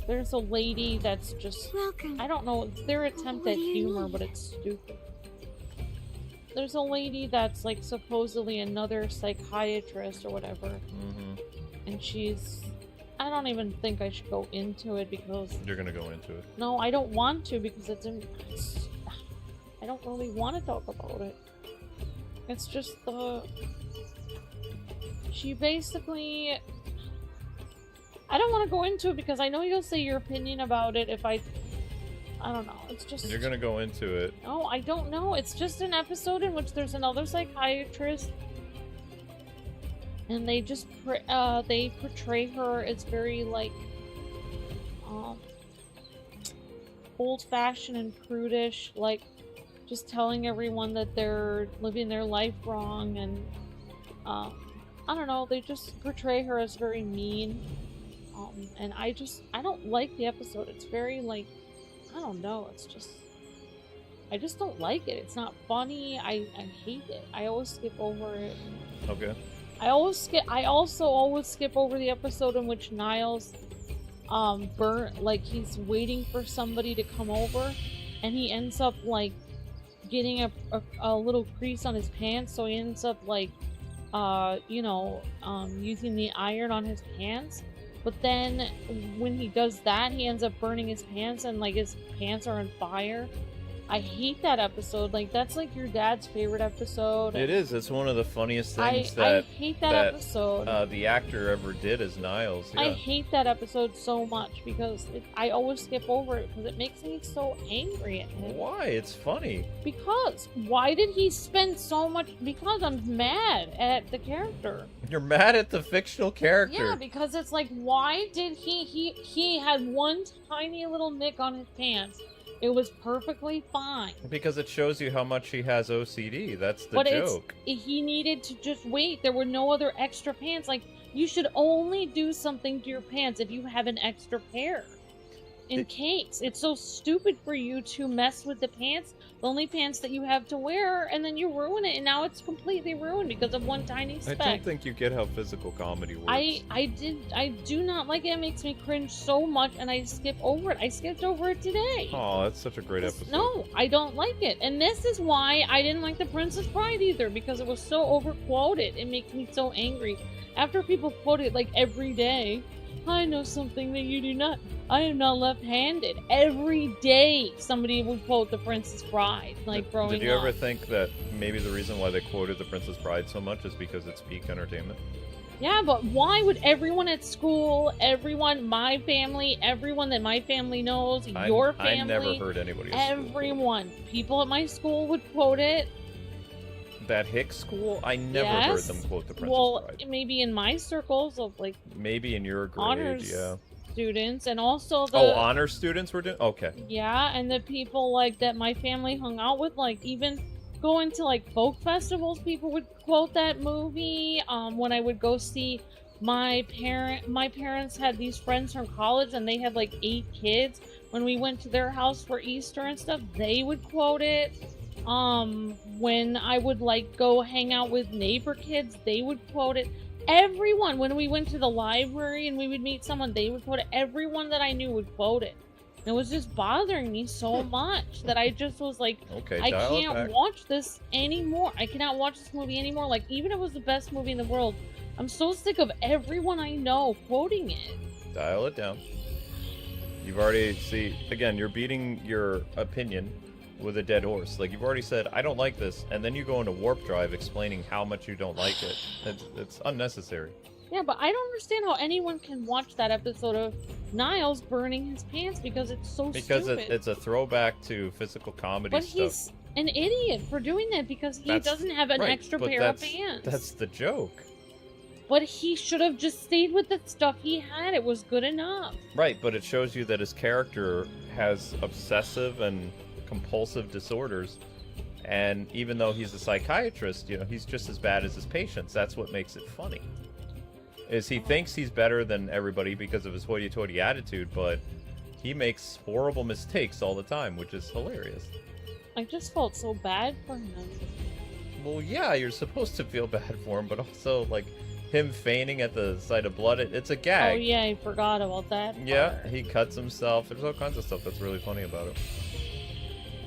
S2: there's a lady that's just...
S5: Welcome.
S2: I don't know, it's their attempt
S5: What
S2: at
S5: do you
S2: humor,
S5: need?
S2: but it's stupid. There's a lady that's like supposedly another psychiatrist or whatever,
S1: Mm-hmm.
S2: and she's... I don't even think I should go into it because...
S1: You're gonna go into it.
S2: No, I don't want to because I don't really want to talk about it. It's just the... She basically... I don't want to go into it because I know you'll say your opinion about it if I don't know. It's just...
S1: You're gonna go into it.
S2: No, I don't know. It's just an episode in which there's another psychiatrist, and they just they portray her as very like old-fashioned and prudish, like just telling everyone that they're living their life wrong, and I don't know. They just portray her as very mean, and I don't like the episode. It's very like, I don't know. It's just, I just don't like it. It's not funny. I hate it. I always skip over it.
S1: Okay.
S2: I also always skip over the episode in which Niles, like he's waiting for somebody to come over, and he ends up like getting a little crease on his pants, so he ends up like, using the iron on his pants. But then when he does that, he ends up burning his pants, and like his pants are on fire. I hate that episode. Like, that's like your dad's favorite episode.
S1: It is. It's one of the funniest things
S2: I
S1: that
S2: hate that episode.
S1: the actor ever did as Niles. Yeah.
S2: I hate that episode so much because I always skip over it because it makes me so angry at him.
S1: Why? It's funny.
S2: Because why did he spend so much? Because I'm mad at the character.
S1: You're mad at the fictional character.
S2: Yeah, because it's like, why did he had one tiny little nick on his pants. It was perfectly fine.
S1: Because it shows you how much he has OCD. That's the
S2: But
S1: joke.
S2: he needed to just wait. There were no other extra pants. Like, you should only do something to your pants if you have an extra pair. In case. It's so stupid for you to mess with the pants, the only pants that you have to wear, and then you ruin it, and now it's completely ruined because of one tiny speck.
S1: I don't think you get how physical comedy works.
S2: I do not like it. It makes me cringe so much, and I skip over it. I skipped over it today.
S1: Oh, that's such a great episode.
S2: No, I don't like it. And this is why I didn't like The Princess Bride either, because it was so overquoted. It makes me so angry. After people quote it like every day, I know something that you do not. I am not left-handed. Every day somebody would quote The Princess Bride, like growing up.
S1: Did you ever think that maybe the reason why they quoted The Princess Bride so much is because it's peak entertainment?
S2: Yeah, but why would everyone at school, everyone, my family, everyone that my family knows, your family...
S1: I never heard anybody at school.
S2: Everyone. People at my school would quote it.
S1: that Hick school, I never heard them quote The Princess Bride.
S2: Maybe in my circles of like
S1: Maybe in your grade,
S2: honors
S1: yeah.
S2: students, and also the
S1: honor students were doing. Okay.
S2: Yeah, and the people like that my family hung out with, like even going to like folk festivals, people would quote that movie. When I would go see my parents had these friends from college, and they had like 8 kids. When we went to their house for Easter and stuff, they would quote it. When I would like go hang out with neighbor kids, they would quote it. Everyone, when we went to the library and we would meet someone, they would quote it. Everyone that I knew would quote it. And it was just bothering me so much that I just was like,
S1: okay,
S2: I can't watch this anymore. I cannot watch this movie anymore. Like, even if it was the best movie in the world, I'm so sick of everyone I know quoting it.
S1: Dial it down. You've already, again, you're beating your opinion with a dead horse. Like, you've already said, I don't like this, and then you go into Warp Drive explaining how much you don't like it. It's unnecessary.
S2: Yeah, but I don't understand how anyone can watch that episode of Niles burning his pants because it's so stupid.
S1: Because it's a throwback to physical comedy
S2: but
S1: stuff.
S2: He's an idiot for doing that because he doesn't have an extra pair of pants.
S1: That's the joke.
S2: But he should have just stayed with the stuff he had. It was good enough.
S1: Right, but it shows you that his character has obsessive and compulsive disorders, and even though he's a psychiatrist, you know, he's just as bad as his patients. That's what makes it funny. Is he thinks he's better than everybody because of his hoity-toity attitude, but he makes horrible mistakes all the time, which is hilarious.
S2: I just felt so bad for him.
S1: Well, yeah, you're supposed to feel bad for him, but also, like, him fainting at the sight of blood, it's a gag.
S2: Oh, yeah, I forgot about that part.
S1: Yeah, he cuts himself. There's all kinds of stuff that's really funny about it.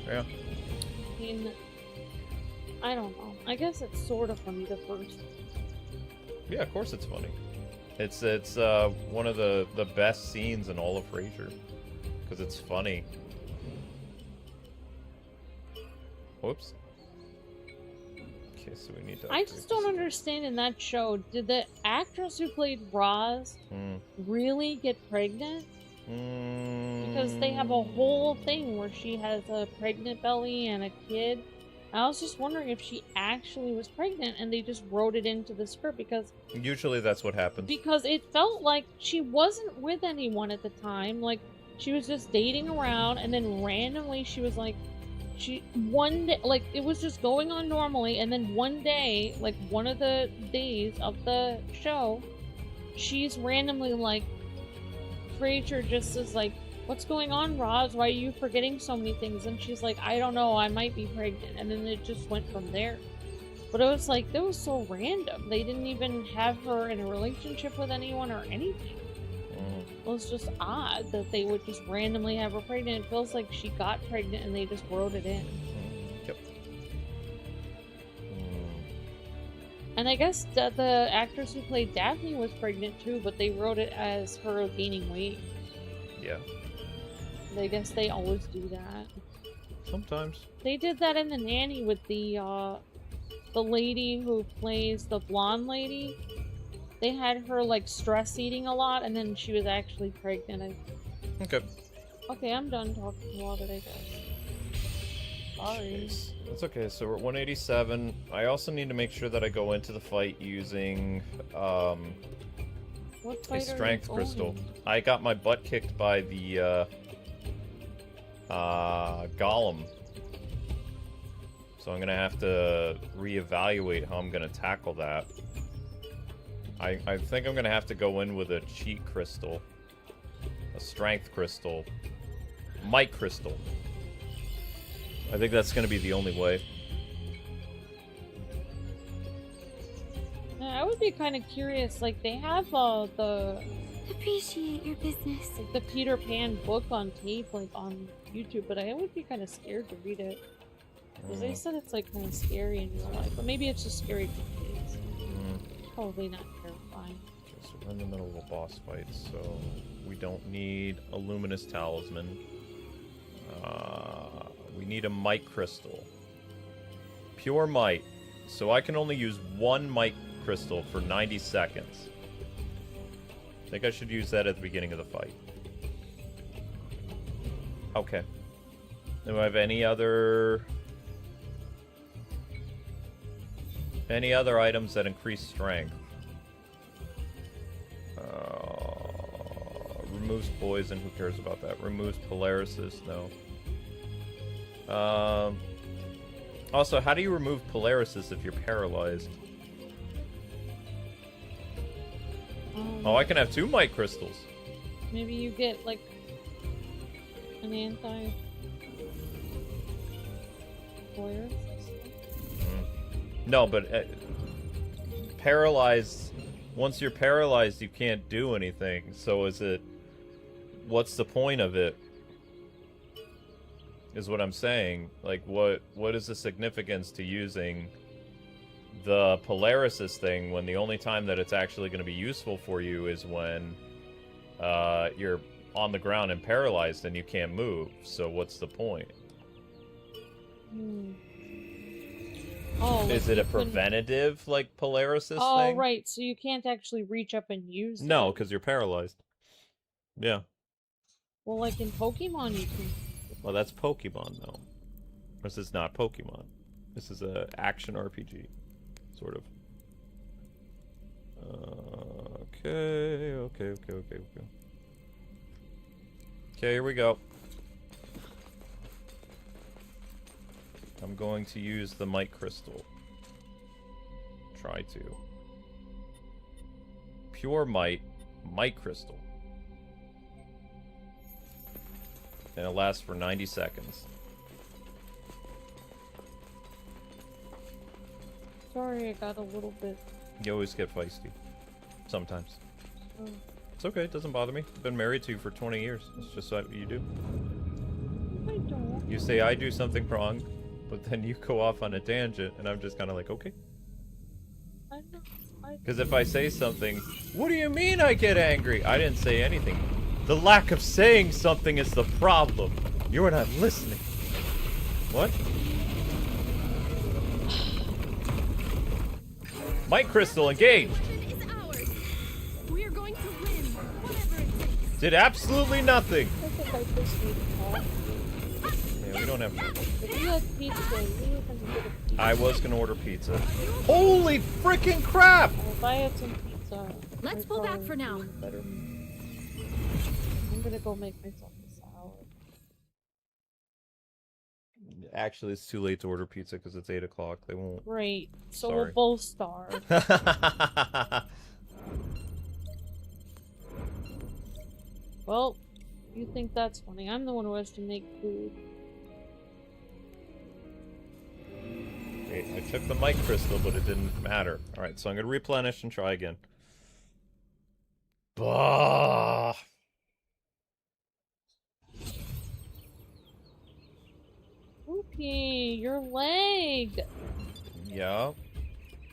S1: Yeah.
S2: I mean, I don't know. I guess it's sort of funny the first.
S1: Yeah, of course it's funny. It's one of the best scenes in all of Frasier because it's funny. Whoops. Okay, so we need to.
S2: I just don't understand in that show. Did the actress who played Roz really get pregnant? Because they have a whole thing where she has a pregnant belly and a kid. I was just wondering if she actually was pregnant and they just wrote it into the script because...
S1: Usually that's what happens.
S2: Because it felt like she wasn't with anyone at the time. Like, she was just dating around and then randomly she was like... One day, like, it was just going on normally, and then one day, like, one of the days of the show, she's randomly like... Frasier just is like, what's going on, Roz? Why are you forgetting so many things? And she's like, I don't know, I might be pregnant. And then it just went from there. But it was like, that was so random. They didn't even have her in a relationship with anyone or anything. It was just odd that they would just randomly have her pregnant. It feels like she got pregnant and they just wrote it in.
S1: Yep.
S2: And I guess that the actress who played Daphne was pregnant too, but they wrote it as her gaining weight.
S1: Yeah.
S2: I guess they always do that.
S1: Sometimes.
S2: They did that in The Nanny with the lady who plays the blonde lady. They had her, like, stress eating a lot, and then she was actually pregnant.
S1: Okay.
S2: Okay, I'm done talking about it, I guess. Sorry.
S1: That's okay, so we're at 187. I also need to make sure that I go into the fight using,
S2: what fight
S1: a strength crystal. I got my butt kicked by the, golem. So I'm gonna have to reevaluate how I'm gonna tackle that. I think I'm gonna have to go in with a cheat crystal. A strength crystal. Might crystal. I think that's gonna be the only way.
S2: Yeah, I would be kind of curious, like, they have, the...
S5: Appreciate your business.
S2: Like, the Peter Pan book on tape, like, on YouTube, but I would be kind of scared to read it. Because they said it's, like, kind of scary in real life, but maybe it's just scary for kids. Probably not terrifying.
S1: Okay, so we're in the middle of a boss fight, so we don't need a luminous talisman. We need a might crystal. Pure might. So I can only use one might crystal for 90 seconds. I think I should use that at the beginning of the fight. Okay. Do I have any other... Any other items that increase strength? Removes poison. Who cares about that? Removes paralysis. No. Also, how do you remove paralysis if you're paralyzed? Oh, I can have 2 might crystals.
S2: Maybe you get like an anti paralysis.
S1: No, but paralyzed. Once you're paralyzed, you can't do anything. So is it? What's the point of it? Is what I'm saying. Like, what is the significance to using the paralysis thing when the only time that it's actually going to be useful for you is when you're on the ground and paralyzed and you can't move. So what's the point?
S2: Oh, like
S1: is it a
S2: you couldn't-
S1: preventative like paralysis thing?
S2: Oh, right. So you can't actually reach up and use
S1: No,
S2: it.
S1: because you're paralyzed. Yeah.
S2: Well, like in Pokemon, you can.
S1: Well, that's Pokemon though. This is not Pokemon. This is a action RPG, sort of. Okay. Okay, here we go. I'm going to use the might crystal. Try to. Pure might crystal. And it lasts for 90 seconds.
S2: Sorry, I got a little bit.
S1: You always get feisty. Sometimes.
S2: Oh.
S1: It's okay, it doesn't bother me. I've been married to you for 20 years. It's just what you do.
S2: I don't.
S1: You say I do something wrong, but then you go off on a tangent, and I'm just kind of like, okay.
S2: I know.
S1: Because if I say something, what do you mean I get angry? I didn't say anything. The lack of saying something is the problem. You're not listening. What? Might crystal engaged.
S4: Is ours. We are going to win, whatever it takes.
S1: Did absolutely nothing.
S2: I think I just need to talk.
S1: Yeah, we don't have.
S2: If you had pizza, you can get a pizza.
S1: I was gonna order pizza. Holy freaking crap!
S2: If I had some pizza,
S5: Let's
S2: I'd
S5: pull back
S2: probably
S5: for now.
S2: do better. I'm gonna go make myself a salad.
S1: Actually, it's too late to order pizza because it's 8 o'clock. They won't.
S2: Great. So
S1: Sorry.
S2: we'll both starve. Well, you think that's funny. I'm the one who has to make food.
S1: Okay, I took the mic crystal, but it didn't matter. Alright, so I'm gonna replenish and try again. Bah!
S2: Ookie, your leg
S1: Yeah.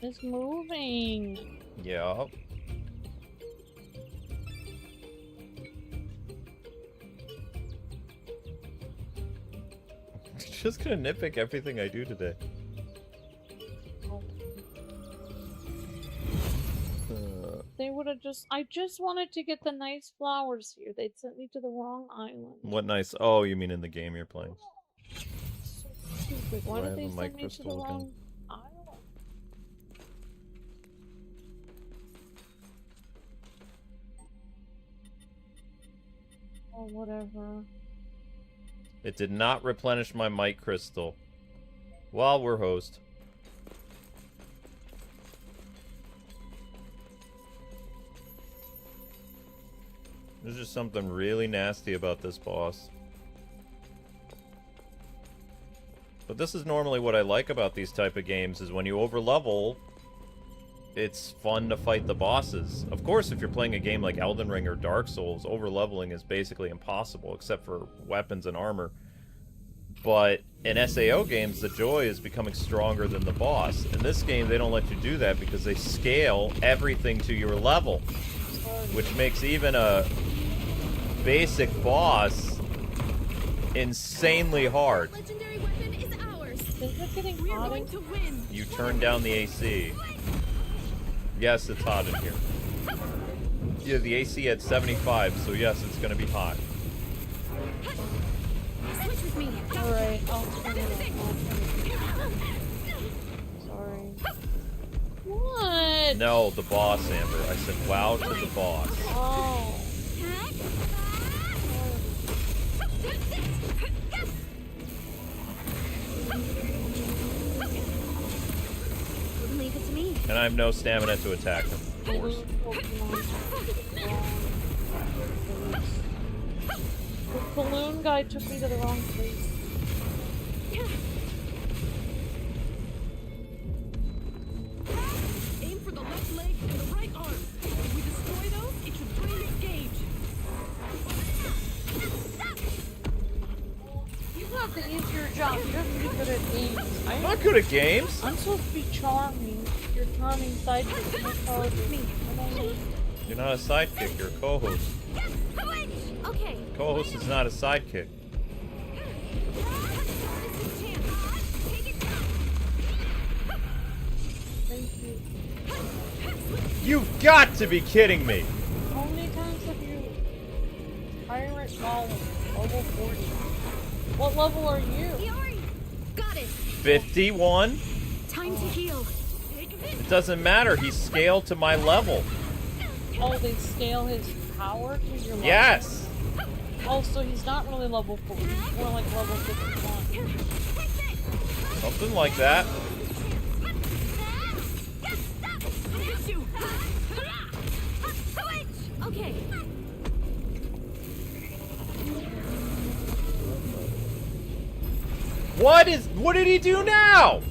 S2: is moving.
S1: Yeah. Just gonna nitpick everything I do today.
S2: They would have just. I just wanted to get the nice flowers here. They'd sent me to the wrong island.
S1: What nice. Oh, you mean in the game you're playing?
S2: So stupid. Why
S1: Do I
S2: did they
S1: have a mic
S2: send me to the
S1: crystal again?
S2: wrong island? Oh, whatever.
S1: It did not replenish my mic crystal. While we're host. There's just something really nasty about this boss. But this is normally what I like about these type of games, is when you overlevel, it's fun to fight the bosses. Of course, if you're playing a game like Elden Ring or Dark Souls, overleveling is basically impossible, except for weapons and armor. But in SAO games, the joy is becoming stronger than the boss. In this game, they don't let you do that because they scale everything to your level, which makes even a basic boss insanely hard.
S4: Legendary weapon is ours.
S2: Is it getting
S4: We are
S2: hot?
S4: going to win.
S1: You turn down the AC. Yes, it's hot in here. Yeah, the AC at 75, so yes, it's gonna be hot.
S5: Switch with me.
S2: Alright, I'll turn it on. Sorry. What?
S1: No, the boss, Amber. I said wow to the boss.
S2: Oh.
S5: Leave it to me.
S1: And I have no stamina to attack him, of course.
S2: The balloon guy took me to the wrong place.
S4: Aim for the left leg and the right arm. If we destroy those, it should drain its gauge.
S2: You have the easier job. You're pretty good at games.
S1: I'm not good at games.
S2: I'm supposed to be charming. You're charming sidekick.
S1: You're not a sidekick, you're a co-host.
S5: Okay.
S1: Co-host is not a sidekick.
S2: Thank you.
S1: You've got to be kidding me!
S2: How many times have you... Pirate Golem, level 40. What level are you?
S5: Yori! Got it.
S1: 51?
S5: Time to heal.
S1: It doesn't matter, he's scaled to my level.
S2: Oh, they scale his power to your level?
S1: Yes!
S2: Oh, so he's not really level 40. He's more like level 51.
S1: Something like that.
S5: Okay.
S1: What did he do now?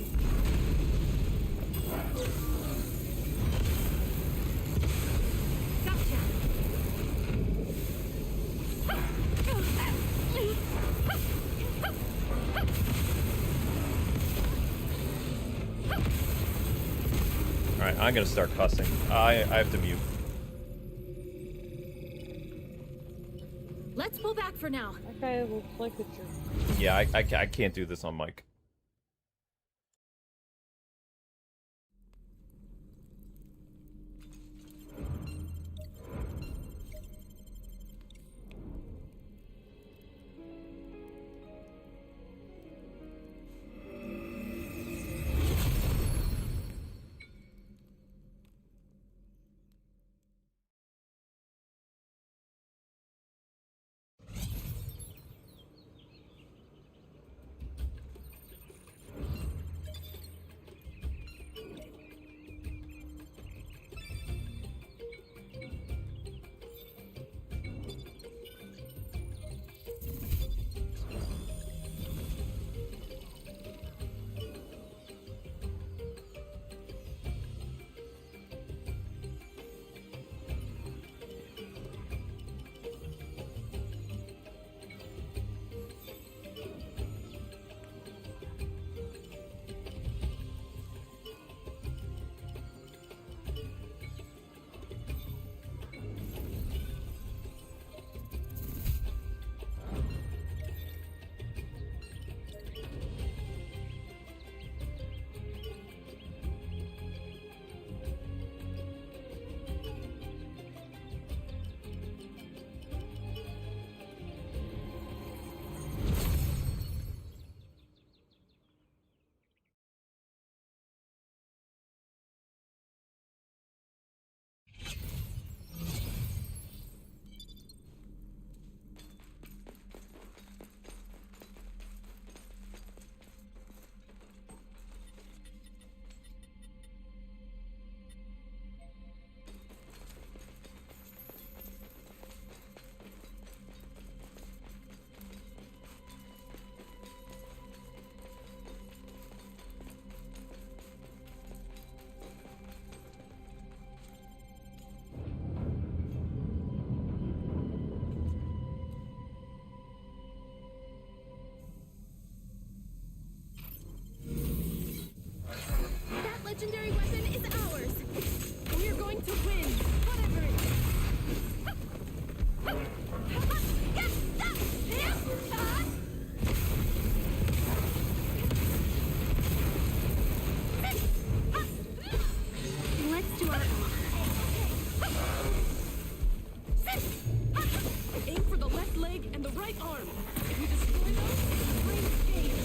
S1: Alright, I'm gonna start cussing. I have to mute.
S5: Let's pull back for now.
S2: Okay, we'll click at your...
S1: Yeah, I can't do this on mic.
S4: legendary weapon is ours. We're going to win, whatever it is. Let's do our aim for the left leg and the right arm. If we destroy those, it's a great game.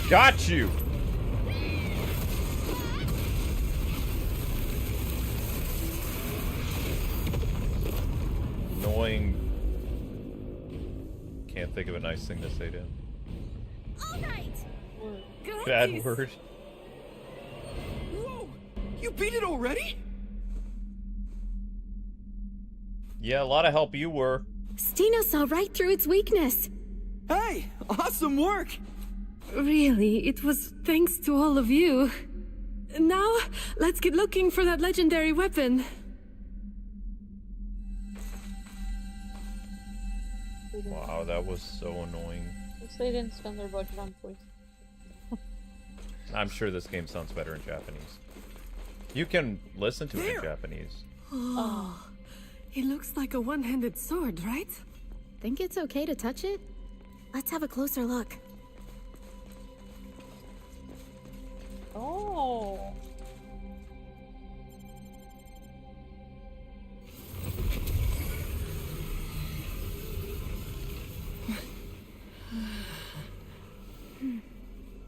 S1: Got you! Annoying. Can't think of a nice thing to say to him.
S5: All right.
S1: Bad word.
S3: Whoa! You beat it already?
S1: Yeah, a lot of help you were.
S5: Stina saw right through its weakness.
S3: Hey, awesome work!
S4: Really, it was thanks to all of you. Now, let's get looking for that legendary weapon.
S1: Wow, that was so annoying.
S2: At least they didn't spend their budget on voice.
S1: I'm sure this game sounds better in Japanese. You can listen to it in Japanese.
S4: Oh, it looks like a one-handed sword, right?
S5: Think it's okay to touch it? Let's have a closer look.
S2: Oh.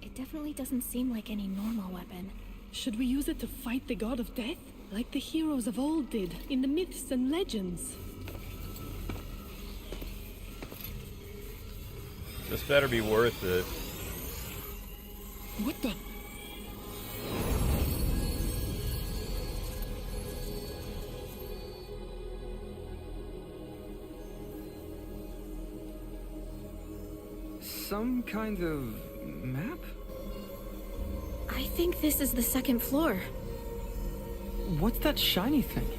S5: It definitely doesn't seem like any normal weapon.
S4: Should we use it to fight the god of death? Like the heroes of old did, in the myths and legends?
S1: This better be worth it.
S4: What the?
S3: Some kind of map?
S5: I think this is the second floor.
S3: What's that shiny thing?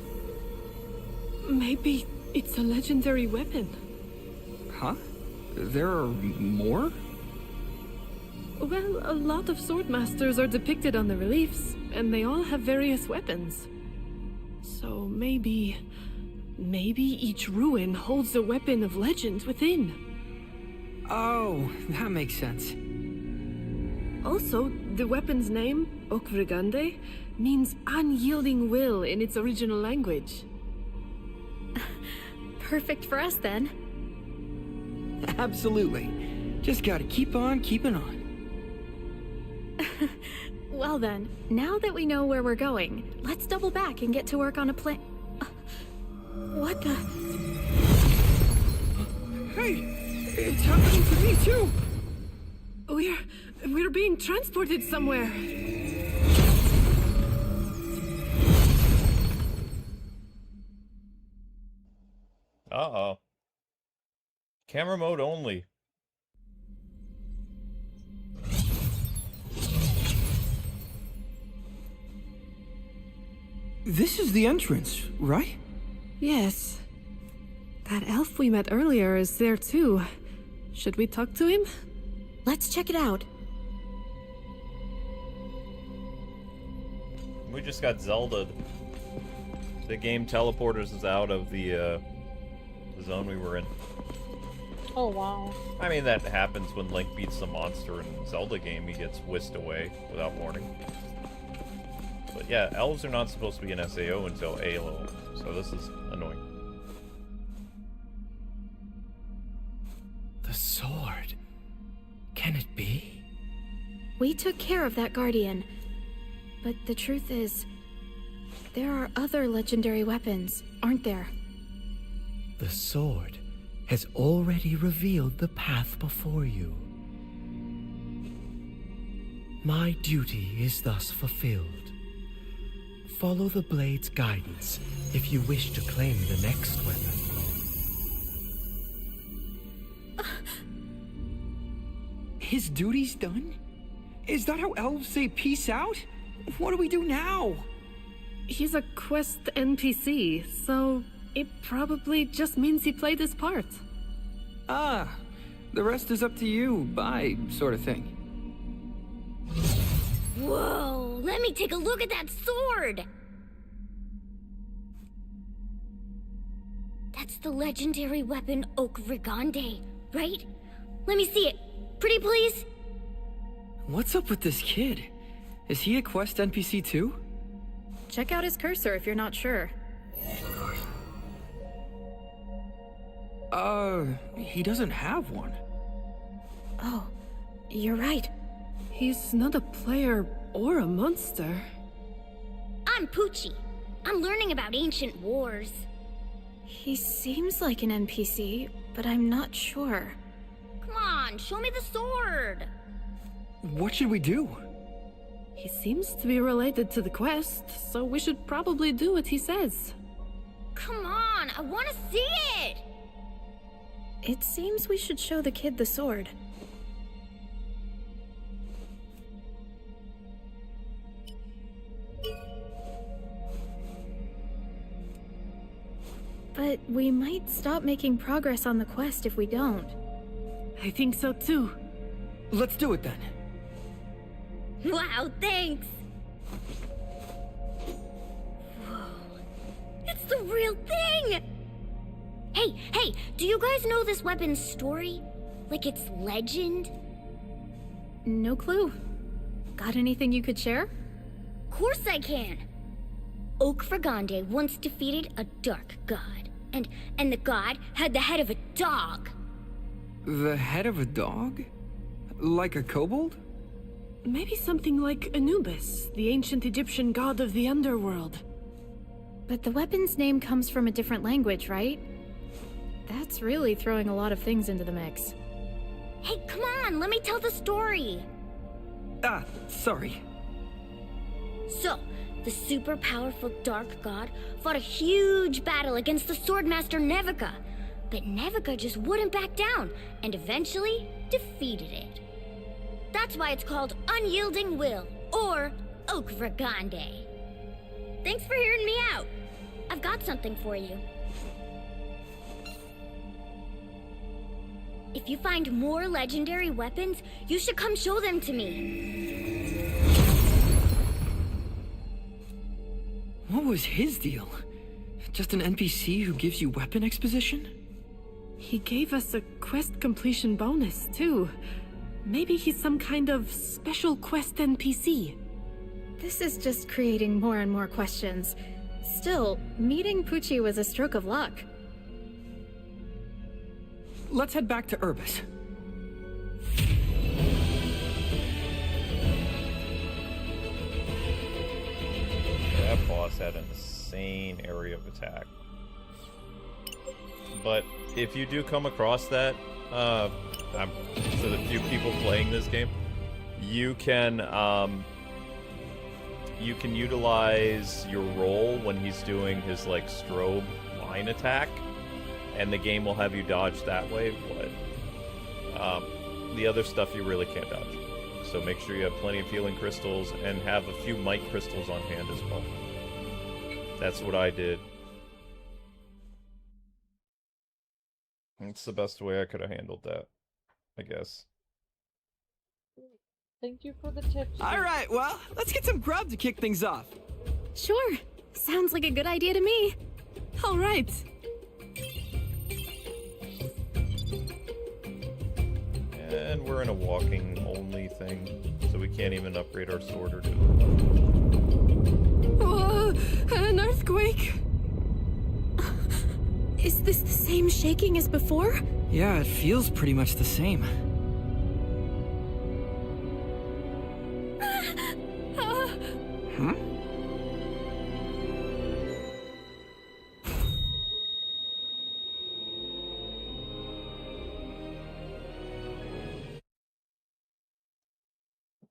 S4: Maybe it's a legendary weapon.
S3: Huh? There are more?
S4: Well, a lot of swordmasters are depicted on the reliefs, and they all have various weapons. So maybe each ruin holds a weapon of legend within.
S3: Oh, that makes sense.
S4: Also, the weapon's name, Okrigande, means unyielding will in its original language.
S5: Perfect for us then.
S3: Absolutely. Just gotta keep on keeping on.
S5: Well then, now that we know where we're going, let's double back and get to work on a plan. What the?
S3: Hey! It's happening to me too!
S4: We're being transported somewhere.
S1: Uh-oh. Camera mode only.
S3: This is the entrance, right?
S4: Yes. That elf we met earlier is there too. Should we talk to him?
S5: Let's check it out.
S1: We just got Zelda'd. The game teleporters us out of the zone we were in.
S2: Oh, wow.
S1: I mean, that happens when Link beats the monster in Zelda game. He gets whisked away without warning. But yeah, elves are not supposed to be in SAO until A level, so this is annoying.
S3: The sword. Can it be?
S5: We took care of that guardian. But the truth is, there are other legendary weapons, aren't there?
S6: The sword has already revealed the path before you. My duty is thus fulfilled. Follow the blade's guidance if you wish to claim the next weapon.
S3: His duty's done? Is that how elves say peace out? What do we do now?
S4: He's a quest NPC, so it probably just means he played his part.
S3: Ah, the rest is up to you, bye, sort of thing.
S7: Whoa, let me take a look at that sword! That's the legendary weapon Okrigande, right? Let me see it. Pretty please?
S3: What's up with this kid? Is he a quest NPC too?
S5: Check out his cursor if you're not sure.
S3: He doesn't have one.
S5: Oh, you're right.
S4: He's not a player or a monster.
S7: I'm Poochie. I'm learning about ancient wars.
S5: He seems like an NPC, but I'm not sure.
S7: Come on, show me the sword.
S3: What should we do?
S4: He seems to be related to the quest, so we should probably do what he says.
S7: Come on, I want to see it.
S5: It seems we should show the kid the sword. But we might stop making progress on the quest if we don't.
S4: I think so too.
S3: Let's do it then.
S7: Wow, thanks. Whoa. It's the real thing! Hey, do you guys know this weapon's story? Like its legend?
S5: No clue. Got anything you could share?
S7: Course I can. Oak Fragande once defeated a dark god. And the god had the head of a dog.
S3: The head of a dog? Like a kobold?
S4: Maybe something like Anubis, the ancient Egyptian god of the underworld.
S5: But the weapon's name comes from a different language, right? That's really throwing a lot of things into the mix.
S7: Hey, come on, let me tell the story.
S3: Ah, sorry.
S7: So, the super powerful dark god fought a huge battle against the swordmaster Nevica. But Nevica just wouldn't back down, and eventually defeated it. That's why it's called Unyielding Will, or Oak Fragande. Thanks for hearing me out. I've got something for you. If you find more legendary weapons, you should come show them to me.
S3: What was his deal? Just an NPC who gives you weapon exposition?
S4: He gave us a quest completion bonus too. Maybe he's some kind of special quest NPC.
S5: This is just creating more and more questions. Still, meeting Poochie was a stroke of luck.
S3: Let's head back to Urbis.
S1: That boss had an insane area of attack. But if you do come across that, to the few people playing this game, you can utilize your roll when he's doing his like strobe line attack, and the game will have you dodge that way. But the other stuff you really can't dodge. So make sure you have plenty of healing crystals and have a few might crystals on hand as well. That's what I did. It's the best way I could have handled that, I guess.
S2: Thank you for the tips.
S3: All right, well, let's get some grub to kick things off.
S5: Sure. Sounds like a good idea to me.
S4: All right.
S1: And we're in a walking only thing, so we can't even upgrade our sword or do
S4: An earthquake!
S5: Is this the same shaking as before?
S3: Yeah, it feels pretty much the same. Huh?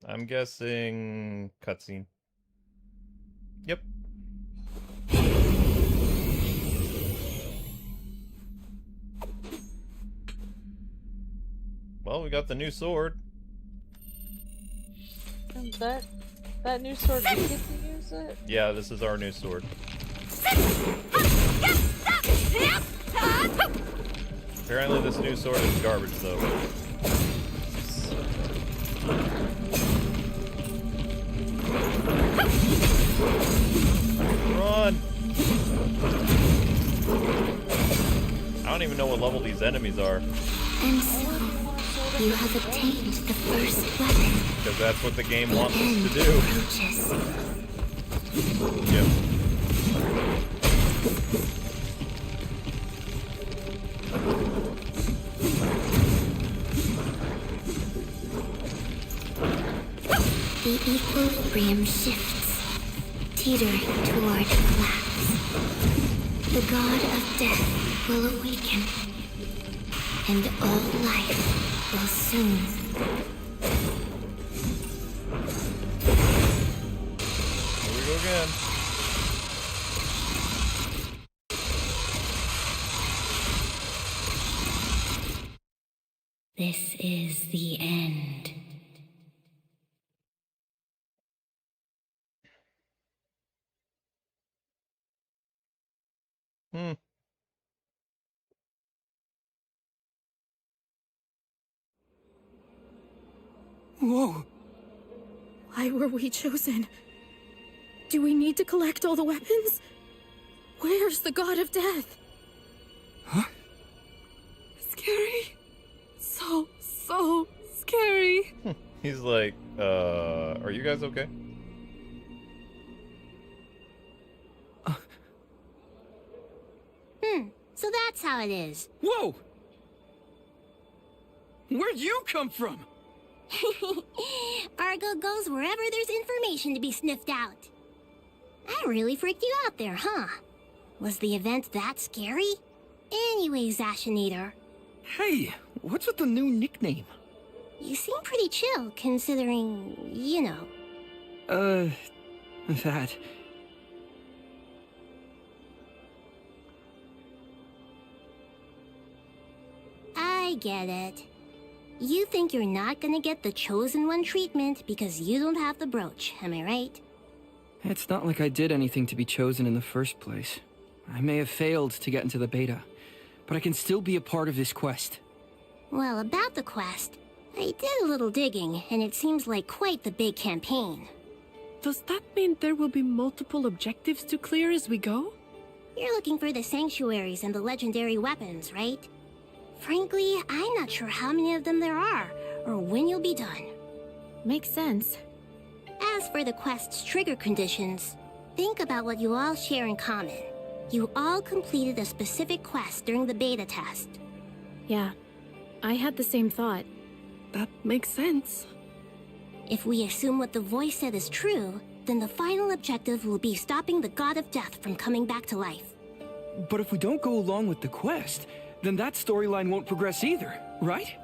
S1: I'm guessing cutscene. Yep. Well, we got the new sword.
S2: And that new sword, we get to use it?
S1: Yeah, this is our new sword. Apparently this new sword is garbage, though. Run! I don't even know what level these enemies are.
S7: And so, you have obtained the first weapon.
S1: Because that's what the game wants us to do.
S7: Approaches.
S1: Yep.
S7: the equilibrium shifts, teetering toward collapse. The god of death will awaken, and all life will soon.
S1: Here we go again.
S7: This is the end.
S1: Hmm.
S3: Whoa!
S4: Why were we chosen? Do we need to collect all the weapons? Where's the god of death?
S3: Huh?
S4: Scary. So scary.
S1: He's like, are you guys okay?
S7: So that's how it is.
S3: Whoa! Where'd you come from?
S7: Argo goes wherever there's information to be sniffed out. I really freaked you out there, huh? Was the event that scary? Anyways, Ashenator,
S3: Hey, what's with the new nickname?
S7: you seem pretty chill considering, you know.
S3: That...
S7: I get it. You think you're not gonna get the Chosen One treatment because you don't have the brooch, am I right?
S3: It's not like I did anything to be chosen in the first place. I may have failed to get into the beta, but I can still be a part of this quest.
S7: Well, about the quest, I did a little digging, and it seems like quite the big campaign.
S4: Does that mean there will be multiple objectives to clear as we go?
S7: You're looking for the sanctuaries and the legendary weapons, right? Frankly, I'm not sure how many of them there are, or when you'll be done.
S5: Makes sense.
S7: As for the quest's trigger conditions, think about what you all share in common. You all completed a specific quest during the beta test.
S5: Yeah, I had the same thought.
S4: That makes sense.
S7: If we assume what the voice said is true, then the final objective will be stopping the God of Death from coming back to life.
S3: But if we don't go along with the quest, then that storyline won't progress either, right?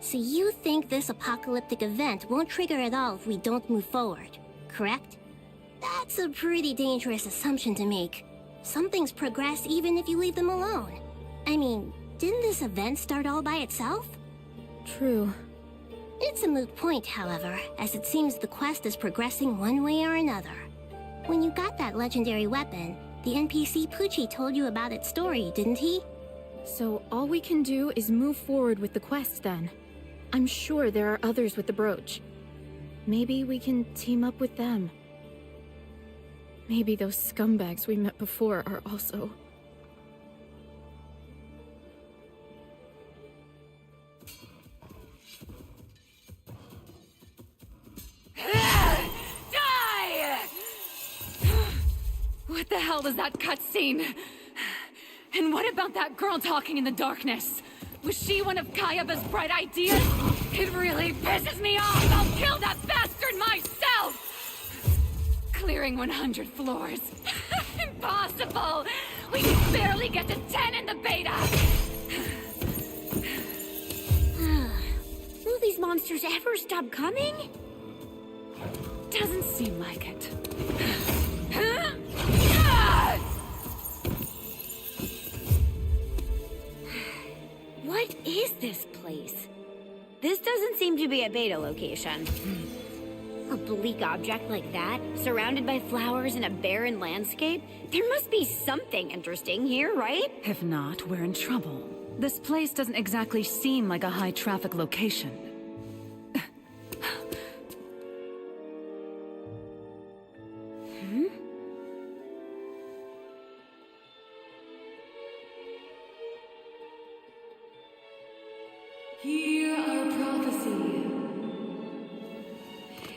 S7: So you think this apocalyptic event won't trigger at all if we don't move forward, correct? That's a pretty dangerous assumption to make. Some things progress even if you leave them alone. I mean, didn't this event start all by itself?
S5: True.
S7: It's a moot point, however, as it seems the quest is progressing one way or another. When you got that legendary weapon, the NPC Poochie told you about its story, didn't he?
S5: So all we can do is move forward with the quest then. I'm sure there are others with the brooch. Maybe we can team up with them. Maybe those scumbags we met before are also...
S8: Die! What the hell was that cutscene? And what about that girl talking in the darkness? Was she one of Kayaba's bright ideas? It really pisses me off! I'll kill that bastard myself! Clearing 100 floors. Impossible! We can barely get to 10 in the beta!
S7: Will these monsters ever stop coming?
S8: Doesn't seem like it.
S9: What is this place? This doesn't seem to be a beta location. A bleak object like that, surrounded by flowers in a barren landscape? There must be something interesting here, right?
S8: If not, we're in trouble. This place doesn't exactly seem like a high-traffic location.
S10: Hear our prophecy.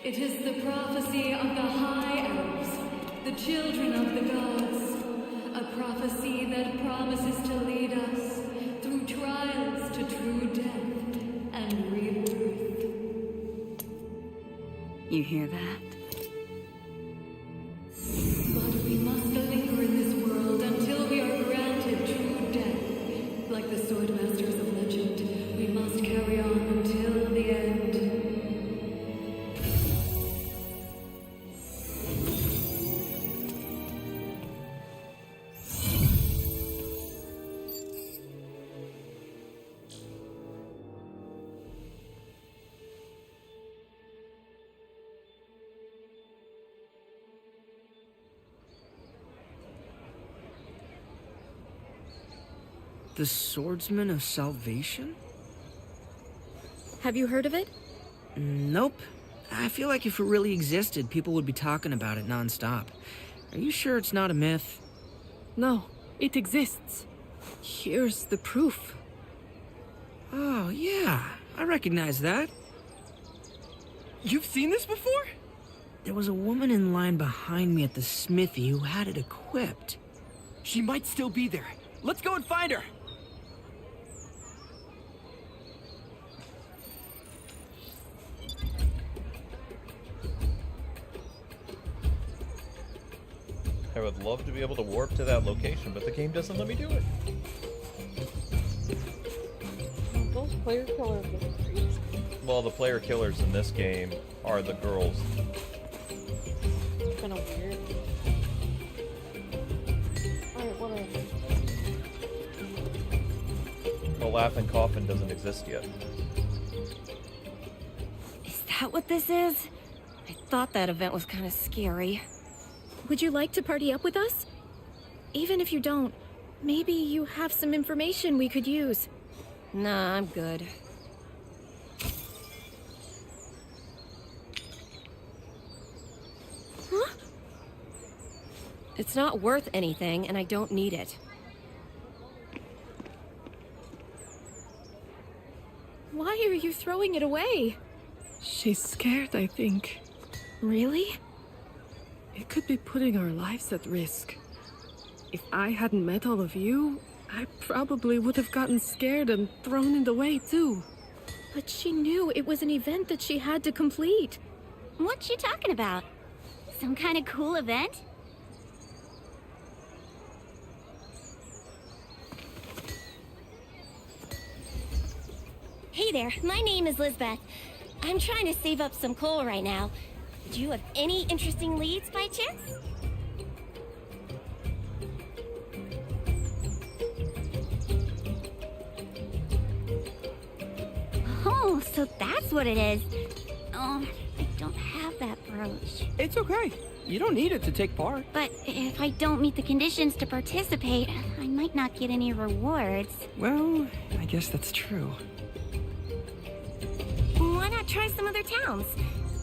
S10: It is the prophecy of the High Elves, the children of the gods. A prophecy that promises to lead us through trials to true death and rebirth.
S8: You hear that?
S10: But we must linger in this world until we are granted true death. Like the Swordmasters of legend, we must carry on until the end.
S3: The Swordsman of Salvation?
S5: Have you heard of it?
S3: Nope. I feel like if it really existed, people would be talking about it nonstop. Are you sure it's not a myth?
S4: No, it exists. Here's the proof.
S3: Oh, yeah. I recognize that. You've seen this before? There was a woman in line behind me at the smithy who had it equipped. She might still be there. Let's go and find her!
S1: I would love to be able to warp to that location, but the game doesn't let me do it.
S2: Those player killers are crazy.
S1: Well, the player killers in this game are the girls.
S2: It's kind of weird. Alright, whatever.
S1: The Laughing Coffin doesn't exist yet.
S9: Is that what this is? I thought that event was kind of scary.
S5: Would you like to party up with us? Even if you don't, maybe you have some information we could use.
S9: Nah, I'm good.
S5: Huh?
S9: It's not worth anything, and I don't need it.
S5: Why are you throwing it away?
S4: She's scared, I think.
S5: Really?
S4: It could be putting our lives at risk. If I hadn't met all of you, I probably would have gotten scared and thrown it away too.
S5: But she knew it was an event that she had to complete.
S7: What you talking about? Some kind of cool event? Hey there, my name is Lizbeth. I'm trying to save up some coal right now. Do you have any interesting leads by chance? Oh, so that's what it is. Oh, I don't have that brooch.
S3: It's okay. You don't need it to take part.
S7: But if I don't meet the conditions to participate, I might not get any rewards.
S3: Well, I guess that's true.
S7: Why not try some other towns?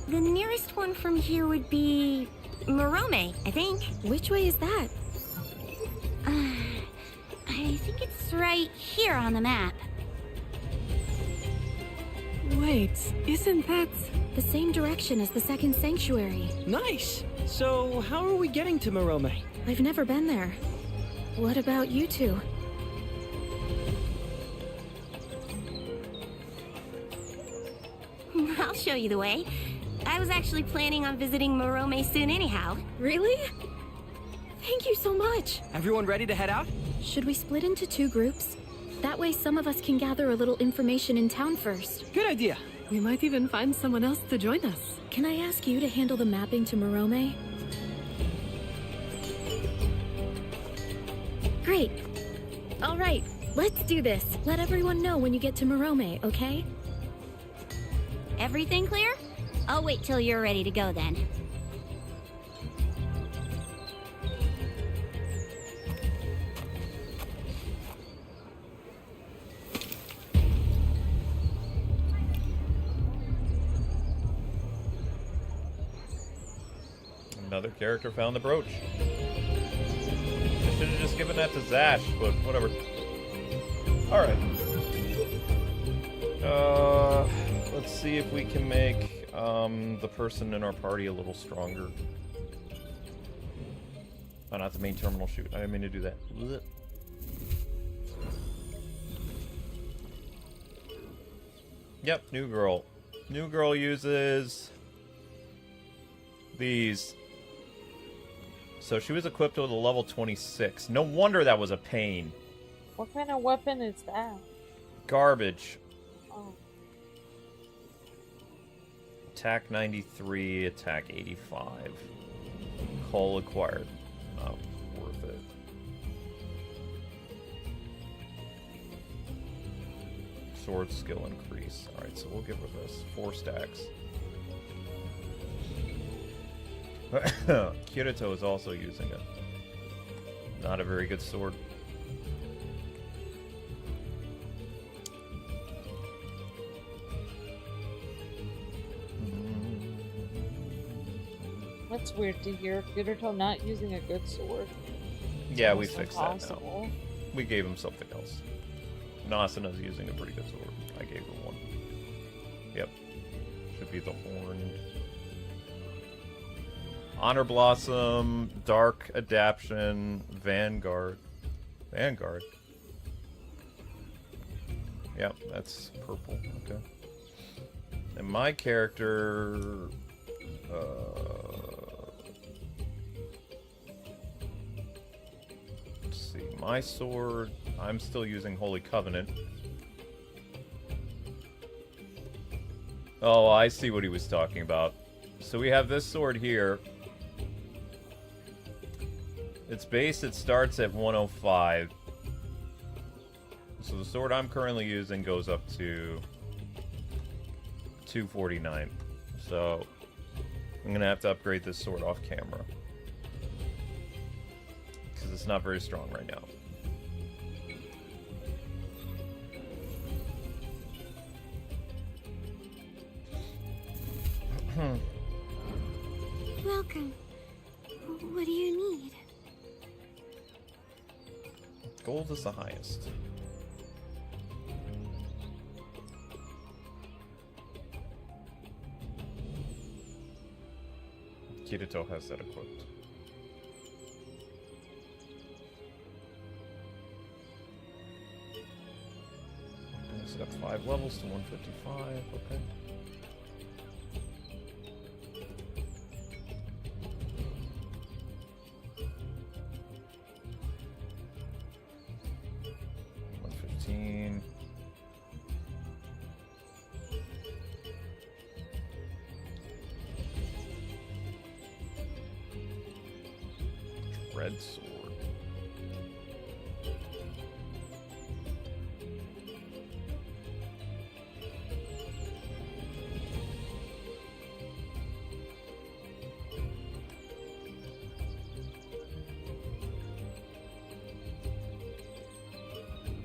S7: The nearest one from here would be Morome, I think.
S5: Which way is that?
S7: I think it's right here on the map.
S4: Wait, isn't that...
S5: The same direction as the second sanctuary.
S3: Nice! So, how are we getting to Morome?
S5: I've never been there. What about you two?
S7: I'll show you the way. I was actually planning on visiting Morome soon anyhow.
S5: Really? Thank you so much!
S3: Everyone ready to head out?
S5: Should we split into 2 groups? That way some of us can gather a little information in town first.
S3: Good idea.
S4: We might even find someone else to join us.
S5: Can I ask you to handle the mapping to Morome? Great. All right, let's do this. Let everyone know when you get to Morome, okay?
S7: Everything clear? I'll wait till you're ready to go then.
S1: Another character found the brooch. I should have just given that to Zash, but whatever. Alright. Let's see if we can make the person in our party a little stronger. Oh, not the main terminal, shoot. I didn't mean to do that. Blech. Yep, new girl. New girl uses these. So she was equipped with a level 26. No wonder that was a pain.
S2: What kind of weapon is that?
S1: Garbage.
S2: Oh.
S1: Attack 93, attack 85. Hull acquired. Not worth it. Sword skill increase. Alright, so we'll give her this. 4 stacks. Kirito is also using it. Not a very good sword.
S2: That's weird to hear. Kirito not using a good sword.
S1: Yeah, we
S2: Almost
S1: fixed that
S2: impossible.
S1: now. We gave him something else. Nasuna's using a pretty good sword. I gave her one. Yep. Should be the horn. Honor Blossom, Dark Adaption, Vanguard. Vanguard. Yep, that's purple. Okay. And my character... let's see. My sword... I'm still using Holy Covenant. Oh, I see what he was talking about. So we have this sword here. Its base, it starts at 105. So the sword I'm currently using goes up to 249. So I'm gonna have to upgrade this sword off camera. Because it's not very strong right now.
S7: Welcome. What do you need?
S1: Gold is the highest. Kirito has that equipped. It's got 5 levels to 155, okay. Red sword.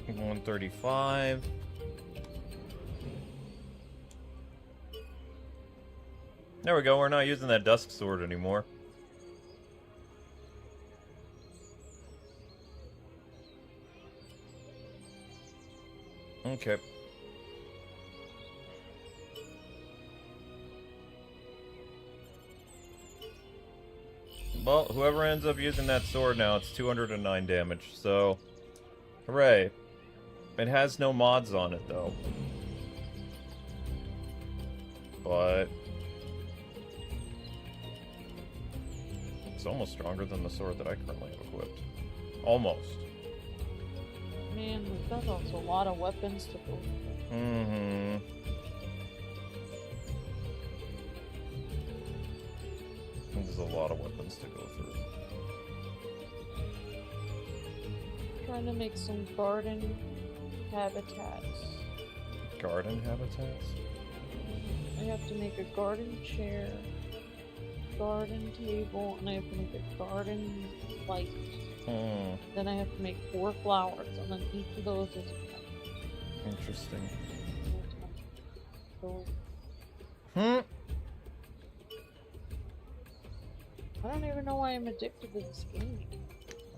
S1: $135. There we go, we're not using that dusk sword anymore. Okay. Well, whoever ends up using that sword now, it's 209 damage, so... Hooray. It has no mods on it, though. But... it's almost stronger than the sword that I currently have equipped. Almost.
S2: Man, that's also a lot of weapons to go through.
S1: Mm-hmm. There's a lot of weapons to go through.
S2: Trying to make some garden habitats.
S1: Garden habitats?
S2: I have to make a garden chair, garden table, and I have to make a garden light. Then I have to make 4 flowers, and then each of those is
S1: interesting.
S2: So,
S1: Hmm.
S2: I don't even know why I'm addicted to this game.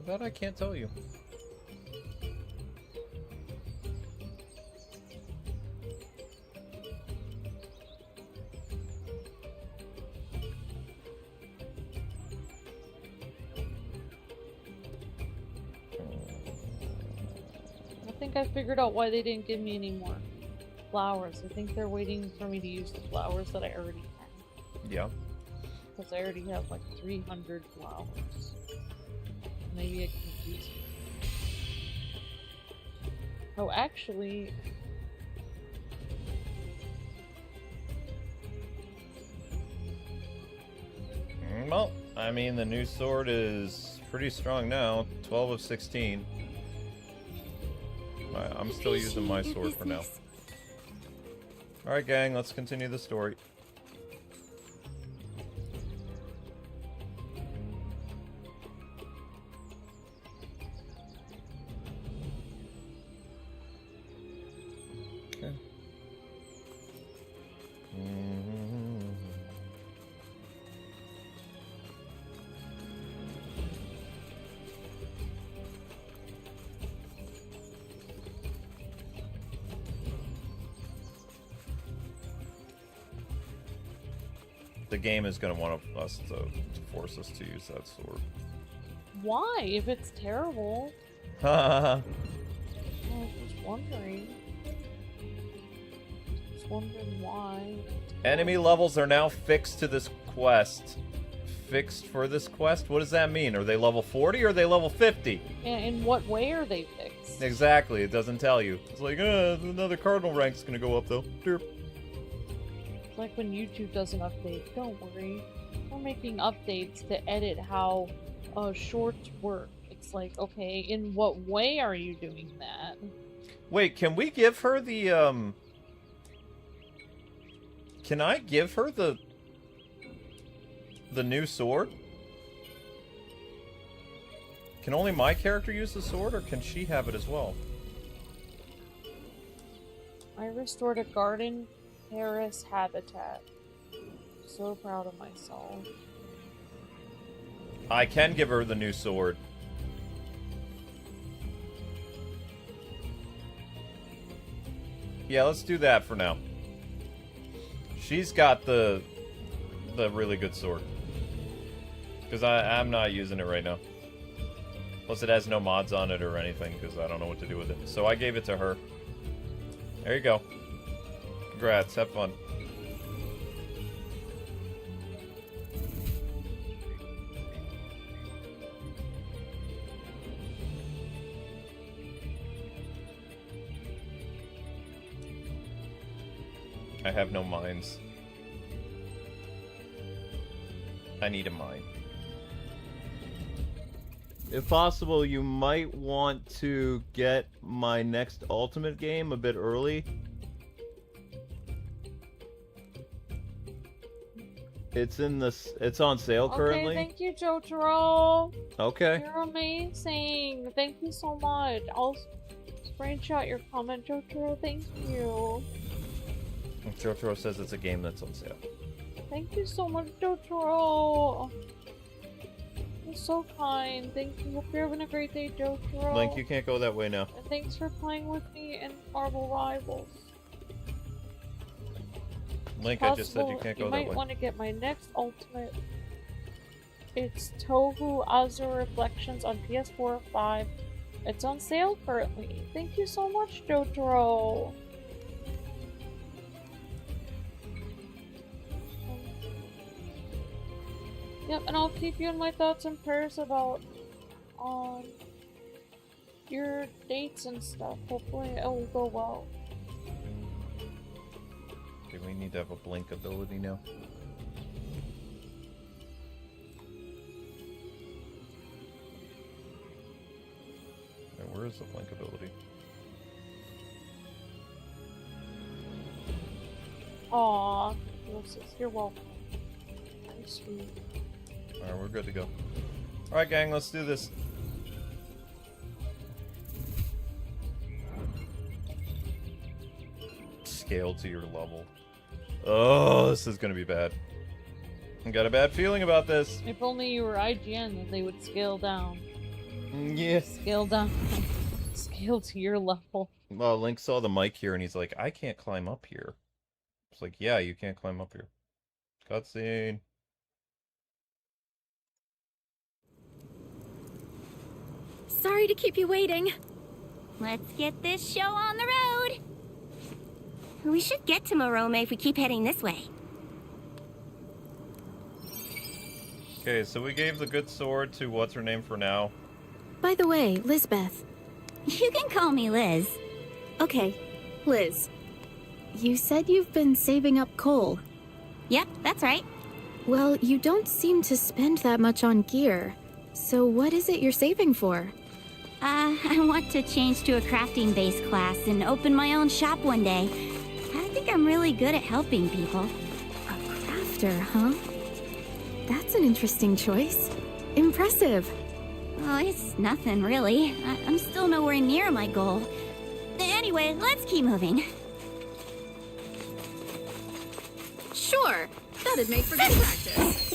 S1: That I can't tell you.
S2: I think I figured out why they didn't give me any more flowers. I think they're waiting for me to use the flowers that I already have.
S1: Yeah.
S2: because I already have like 300 flowers. Maybe I can use it. Oh, actually...
S1: Well, I mean, the new sword is pretty strong now. 12 of 16. I'm still using my sword for now. Alright, gang, let's continue the story. Okay. The game is going to want us to force us to use that sword.
S2: Why? If it's terrible.
S1: Haha.
S2: I was just wondering. Just wondering why.
S1: Enemy levels are now fixed to this quest. Fixed for this quest? What does that mean? Are they level 40 or are they level 50?
S2: And in what way are they fixed?
S1: Exactly, it doesn't tell you. It's like, another cardinal rank's gonna go up though. Derp.
S2: It's like when YouTube does an update. Don't worry. We're making updates to edit how shorts work. It's like, okay, in what way are you doing that?
S1: Wait, can we give her the, Can I give her the new sword? Can only my character use the sword, or can she have it as well?
S2: I restored a garden terrace habitat. So proud of myself.
S1: I can give her the new sword. Yeah, let's do that for now. She's got the really good sword. Because I'm not using it right now. Plus it has no mods on it or anything, because I don't know what to do with it. So I gave it to her. There you go. Congrats, have fun. I have no mines. I need a mine. If possible, you might want to get my next Ultimate game a bit early. It's on sale currently.
S2: Okay, thank you, Jotaro.
S1: Okay.
S2: You're amazing. Thank you so much. I'll screenshot your comment, Jotaro. Thank you.
S1: Jotaro says it's a game that's on sale.
S2: Thank you so much, Jotaro. You're so kind. Thank you. Hope you're having a great day, Jotaro.
S1: Link, you can't go that way now.
S2: And thanks for playing with me in Marvel Rivals.
S1: Link, I just said you can't go that
S2: You might
S1: way.
S2: want to get my next Ultimate. It's Tohu Azure Reflections on PS4 5. It's on sale currently. Thank you so much, Jotaro. Yep, and I'll keep you in my thoughts and prayers about your dates and stuff. Hopefully it will go well.
S1: Okay, we need to have a blink ability now. Okay, where is the blink ability?
S2: Aww, you're welcome. You're sweet.
S1: Alright, we're good to go. Alright, gang, let's do this. Scale to your level. Oh, this is gonna be bad. I got a bad feeling about this.
S2: If only you were IGN, then they would scale down.
S1: Yeah.
S2: Scale down. Scale to your level.
S1: Well, Link saw the mic here and he's like, I can't climb up here. It's like, yeah, you can't climb up here. Cutscene.
S9: Sorry to keep you waiting. Let's get this show on the road. We should get to Morome if we keep heading this way.
S1: Okay, so we gave the good sword to what's her name for now.
S5: By the way, Lizbeth.
S9: You can call me Liz.
S5: Okay, Liz. You said you've been saving up coal.
S9: Yep, that's right.
S5: Well, you don't seem to spend that much on gear. So what is it you're saving for?
S9: I want to change to a crafting base class and open my own shop one day. I think I'm really good at helping people.
S5: A crafter, huh? That's an interesting choice. Impressive.
S9: Oh, it's nothing really. I'm still nowhere near my goal. Anyway, let's keep moving.
S5: Sure, that'd make for good practice.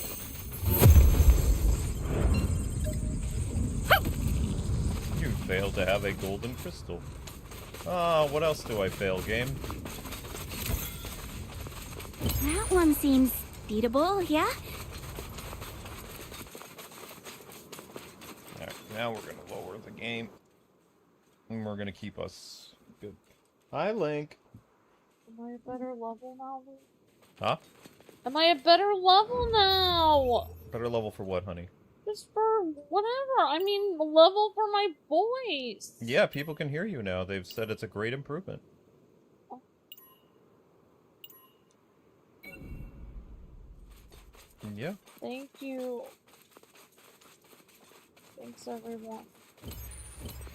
S1: You failed to have a golden crystal. Ah, what else do I fail, game?
S9: That one seems beatable, yeah?
S1: Alright, now we're gonna lower the game. And we're gonna keep us good. Hi, Link.
S2: Am I a better level now?
S1: Huh?
S2: Am I a better level now?
S1: Better level for what, honey?
S2: Just for whatever. I mean, level for my voice.
S1: Yeah, people can hear you now. They've said it's a great improvement.
S2: Oh.
S1: Yeah.
S2: Thank you. Thanks, everyone.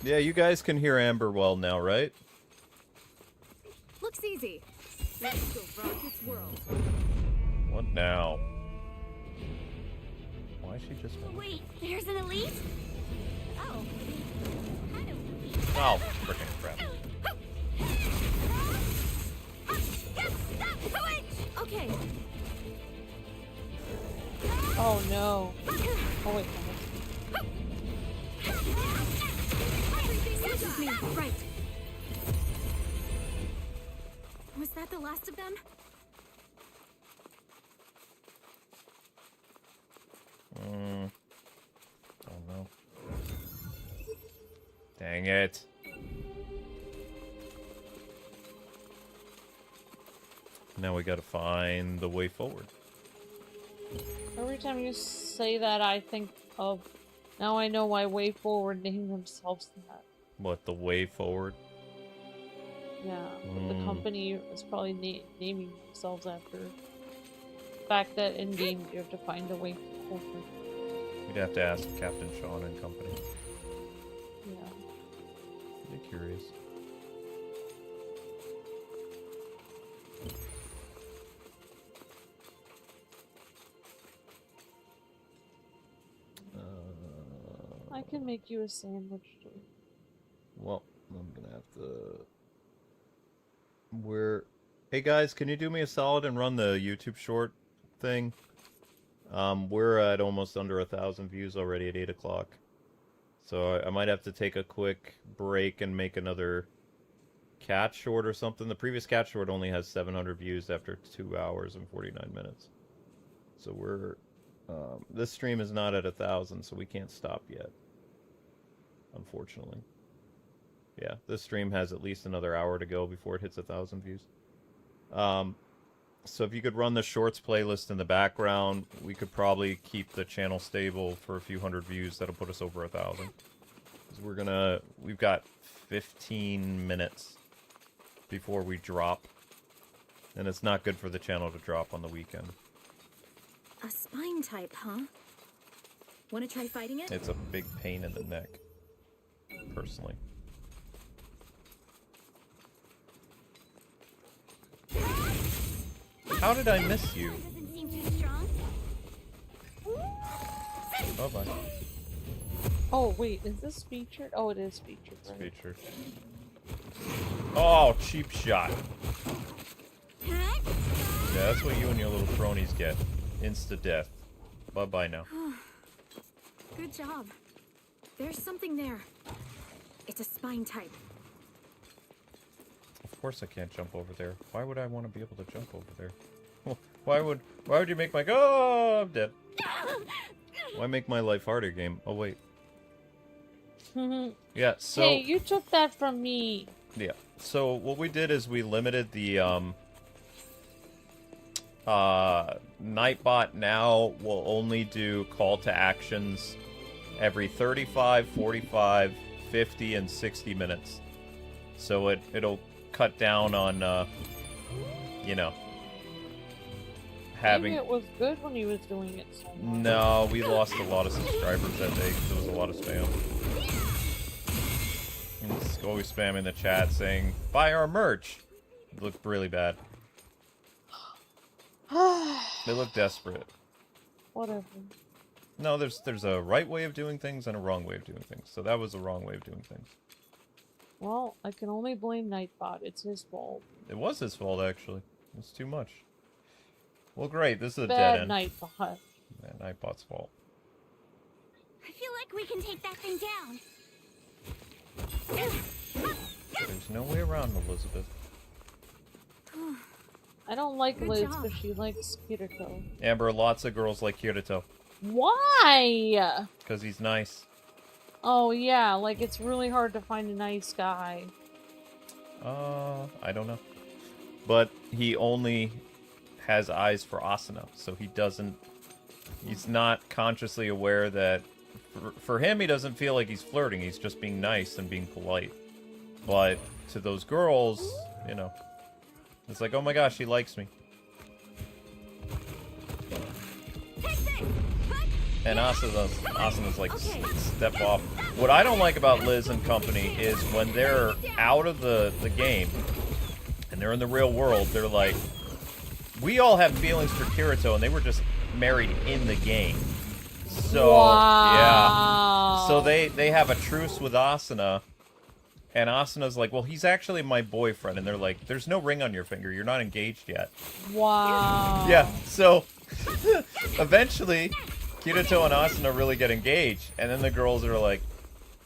S1: Yeah, you guys can hear Amber well now, right?
S4: Looks easy. Let's go rock its world.
S1: What now? Why is she just...
S9: Wait, there's an elite? Oh.
S1: Oh, frickin' crap.
S4: Okay.
S2: Oh no. Oh wait,
S4: This is me. Right. Was that the last of them?
S1: Oh no. Dang it. Now we gotta find the way forward.
S2: every time you say that, I think of. Now I know why Way Forward named themselves that.
S1: What, the way forward?
S2: Yeah, the company is probably naming themselves after the fact that in game you have to find a way forward.
S1: We'd have to ask Captain Sean and company.
S2: Yeah.
S1: Be curious.
S2: I can make you a sandwich too.
S1: Well, I'm gonna have to... Hey guys, can you do me a solid and run the YouTube short thing? We're at almost under 1,000 views already at 8 o'clock. So I might have to take a quick break and make another cat short or something. The previous cat short only has 700 views after 2 hours and 49 minutes. So we're... this stream is not at 1,000, so we can't stop yet. Unfortunately. Yeah, this stream has at least another hour to go before it hits 1,000 views. So if you could run the shorts playlist in the background, we could probably keep the channel stable for a few hundred views. That'll put us over 1,000. Because we've got 15 minutes before we drop. And it's not good for the channel to drop on the weekend.
S5: A spine type, huh? Want to try fighting it?
S1: It's a big pain in the neck. Personally. How did I miss you? Bye-bye.
S2: Oh wait, is this featured? Oh, it is featured.
S1: It's
S2: Right?
S1: featured. Oh, cheap shot. Yeah, that's what you and your little cronies get. Insta-death. Bye-bye now.
S5: Good job. There's something there. It's a spine type.
S1: Of course I can't jump over there. Why would I want to be able to jump over there? Why would you make my... Oh, I'm dead. Why make my life harder, game? Oh, wait. Yeah, so...
S2: Hey, you took that from me.
S1: Yeah. So what we did is we limited the Nightbot now will only do call to actions every 35, 45, 50, and 60 minutes. So it'll cut down on, you know, having...
S2: Maybe it was good when he was doing it so much.
S1: No, we lost a lot of subscribers that day because there was a lot of spam. He's always spamming the chat saying, buy our merch! It looked really bad. They look desperate.
S2: Whatever.
S1: No, there's a right way of doing things and a wrong way of doing things. So that was the wrong way of doing things.
S2: Well, I can only blame Nightbot. It's his fault.
S1: It was his fault, actually. It's too much. Well, great. This is a
S2: Bad
S1: dead end.
S2: Nightbot.
S1: Yeah, Nightbot's fault.
S7: I feel like we can take that thing down.
S1: There's no way around Elizabeth.
S2: I don't like
S7: Good
S2: Liz
S7: job.
S2: because she likes Kirito.
S1: Amber, lots of girls like Kirito.
S2: Why?
S1: Because he's nice.
S2: Oh yeah, like it's really hard to find a nice guy.
S1: I don't know. But he only has eyes for Asuna, so he doesn't... He's not consciously aware that... For him, he doesn't feel like he's flirting. He's just being nice and being polite. But to those girls, you know... It's like, oh my gosh, he likes me. And Asuna's like, step off. What I don't like about Liz and company is when they're out of the game and they're in the real world, they're like, we all have feelings for Kirito, and they were just married in the game. So,
S2: wow.
S1: yeah. So they have a truce with Asuna. And Asuna's like, well, he's actually my boyfriend. And they're like, there's no ring on your finger. You're not engaged yet.
S2: Wow.
S1: Yeah, so eventually, Kirito and Asuna really get engaged. And then the girls are like,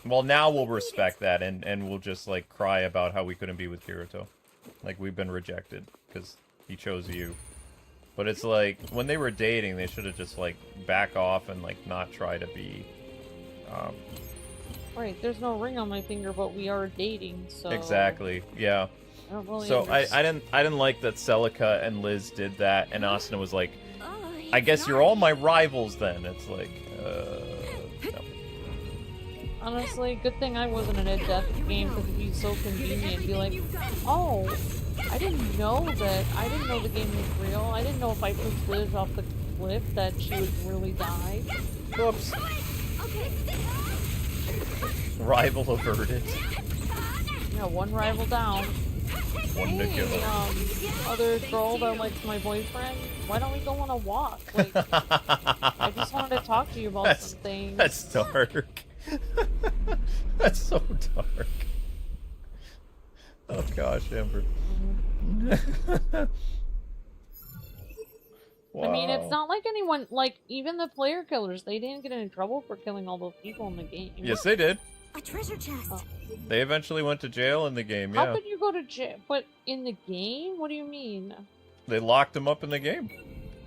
S1: well, now we'll respect that. And we'll just, like, cry about how we couldn't be with Kirito. Like, we've been rejected because he chose you. But it's like, when they were dating, they should have just, like, back off and, like, not try to be...
S2: Right, there's no ring on my finger, but we are dating, so...
S1: Exactly, yeah.
S2: I don't really
S1: So I didn't like that Celica and Liz did that, and Asuna was like, I guess you're all my rivals then. It's like, no.
S2: Honestly, good thing I wasn't in a death game because it'd be so convenient. It'd be like, oh, I didn't know the game was real. I didn't know if I pushed Liz off the cliff that she would really die.
S1: Whoops. Rival averted.
S2: Yeah, one rival down.
S1: One to kill.
S2: Other girl that likes my boyfriend, why don't we go on a walk? Like, I just wanted to talk to you about some things.
S1: That's dark. That's so dark. Oh gosh, Amber. Wow.
S2: I mean, it's not like anyone, like, even the player killers, they didn't get in trouble for killing all those people in the game.
S1: Yes, they did.
S7: A treasure chest.
S2: Oh.
S1: They eventually went to jail in the game, yeah.
S2: How could you go to jail? But in the game? What do you mean?
S1: They locked them up in the game.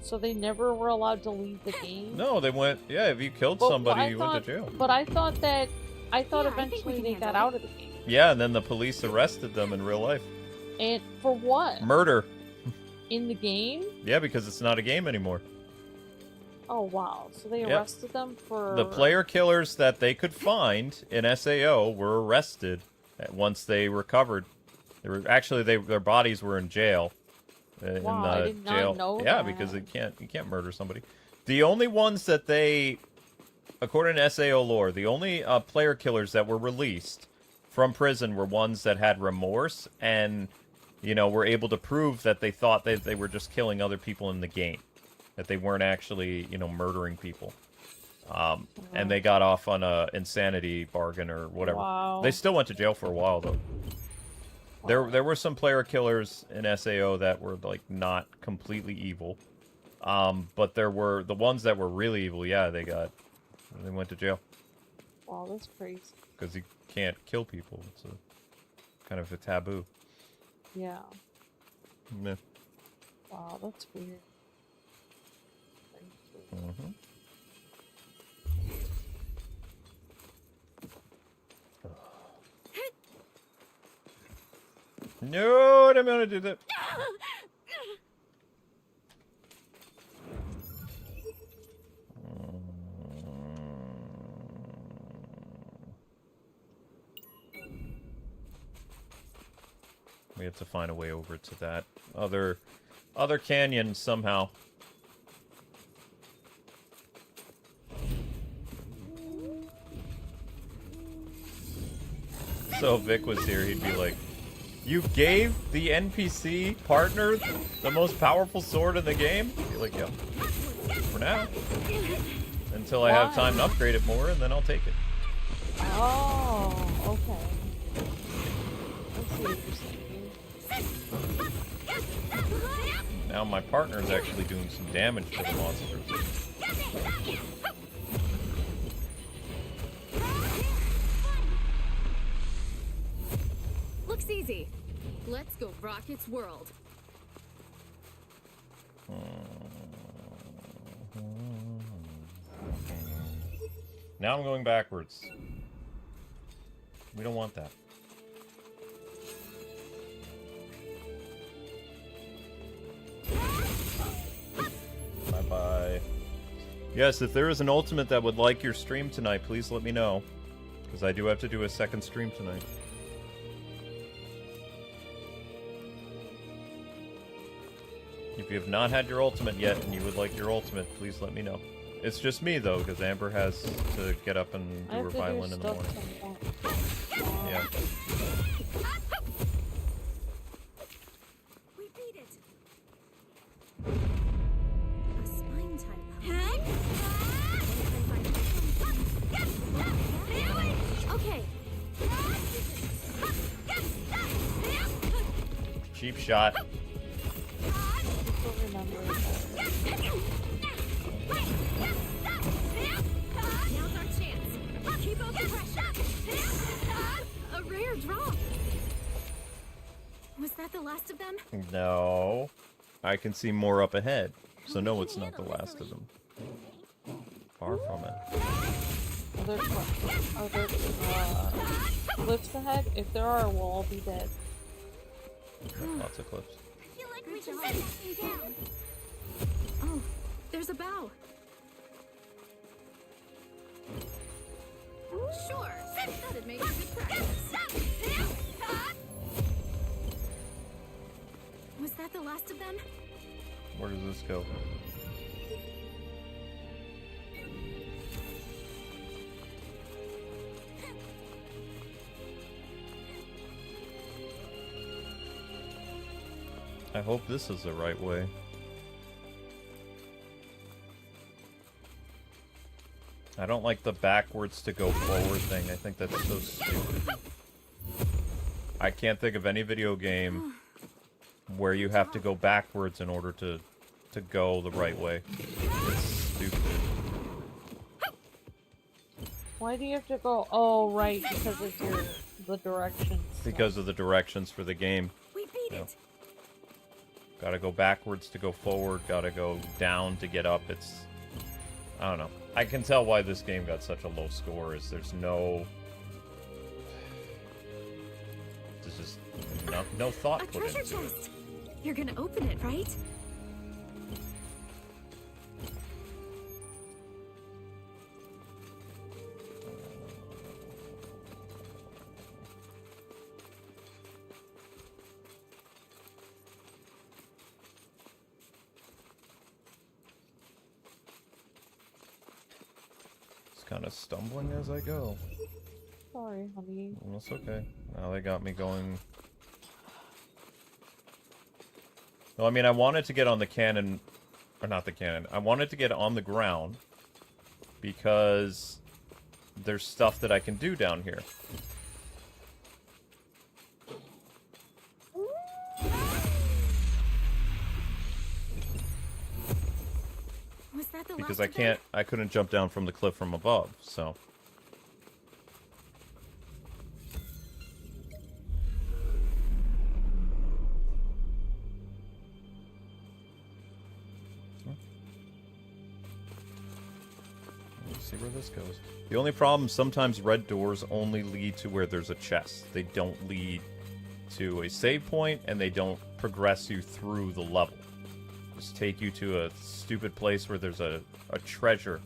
S2: So they never were allowed to leave the game?
S1: No, they went, yeah, if you killed somebody, you went to jail.
S2: But I thought eventually they got out of the game.
S1: Yeah, and then the police arrested them in real life.
S2: And for what?
S1: Murder.
S2: In the game?
S1: Yeah, because it's not a game anymore.
S2: Oh, wow. So they
S1: Yep.
S2: arrested them for...
S1: The player killers that they could find in SAO were arrested once they recovered. They were actually their bodies were in jail. In
S2: Wow,
S1: the
S2: I did not
S1: jail.
S2: know
S1: Yeah,
S2: that.
S1: because you can't murder somebody. The only ones that they, according to SAO lore, the only player killers that were released from prison were ones that had remorse and, you know, were able to prove that they thought they were just killing other people in the game. That they weren't actually, you know, murdering people. And they got off on a insanity bargain or whatever.
S2: Wow.
S1: They still went to jail for a while, though. Wow. There were some player killers in SAO that were, like, not completely evil. But there were the ones that were really evil, yeah, they went to jail.
S2: Wow, that's crazy.
S1: Because you can't kill people. It's a kind of a taboo.
S2: Yeah.
S1: Yeah.
S2: Wow, that's weird.
S1: Mm-hmm. No, I don't want to do that. We have to find a way over to that other canyon somehow. So if Vic was here, he'd be like, "You gave the NPC partner the most powerful sword in the game?" I'd be like, "Yep. For now. Until I have time to upgrade it more, and then I'll take it."
S2: Oh, okay. I see what you're saying.
S1: Now my partner's actually doing some damage to the monsters.
S8: Looks easy. Let's go rock its world.
S1: Now I'm going backwards. We don't want that. Bye-bye. Yes, if there is an ultimate that would like your stream tonight, please let me know. Because I do have to do a second stream tonight. If you have not had your ultimate yet and you would like your ultimate, please let me know. It's just me, though, because Amber has to get up and do her violin in the morning. Yeah.
S8: We beat it. A spine type. Okay.
S1: Cheap shot.
S8: Now's our chance. Keep up the pressure. A rare drop. Was that the last of them?
S1: No. I can see more up ahead. So no, it's not the last of them. Far from it.
S2: Are there cliffs ahead? If there are, we'll all be dead.
S1: Lots of cliffs.
S8: I feel like we should set something down. Oh, there's a bow. Sure, that'd make a good practice. Was that the last of them?
S1: Where does this go? I hope this is the right way. I don't like the backwards to go forward thing. I think that's so stupid. I can't think of any video game where you have to go backwards in order to go the right way. It's stupid.
S2: Why do you have to go? Oh, right, because of the directions.
S1: Because of the directions for the game.
S8: We beat it.
S1: Gotta go backwards to go forward, gotta go down to get up. It's... I don't know. I can tell why this game got such a low score, is there's no... There's just no thought put into it.
S8: A treasure chest! You're gonna open it, right?
S1: Kind of stumbling as I go.
S2: Sorry, honey.
S1: That's okay. Now they got me going. Well, I mean, I wanted to get on the cannon, or not the cannon. I wanted to get on the ground because there's stuff that I can do down here. Because I couldn't jump down from the cliff from above, so. Let's see where this goes. The only problem, sometimes red doors only lead to where there's a chest. They don't lead to a save point, and they don't progress you through the level. Just take you to a stupid place where there's a treasure.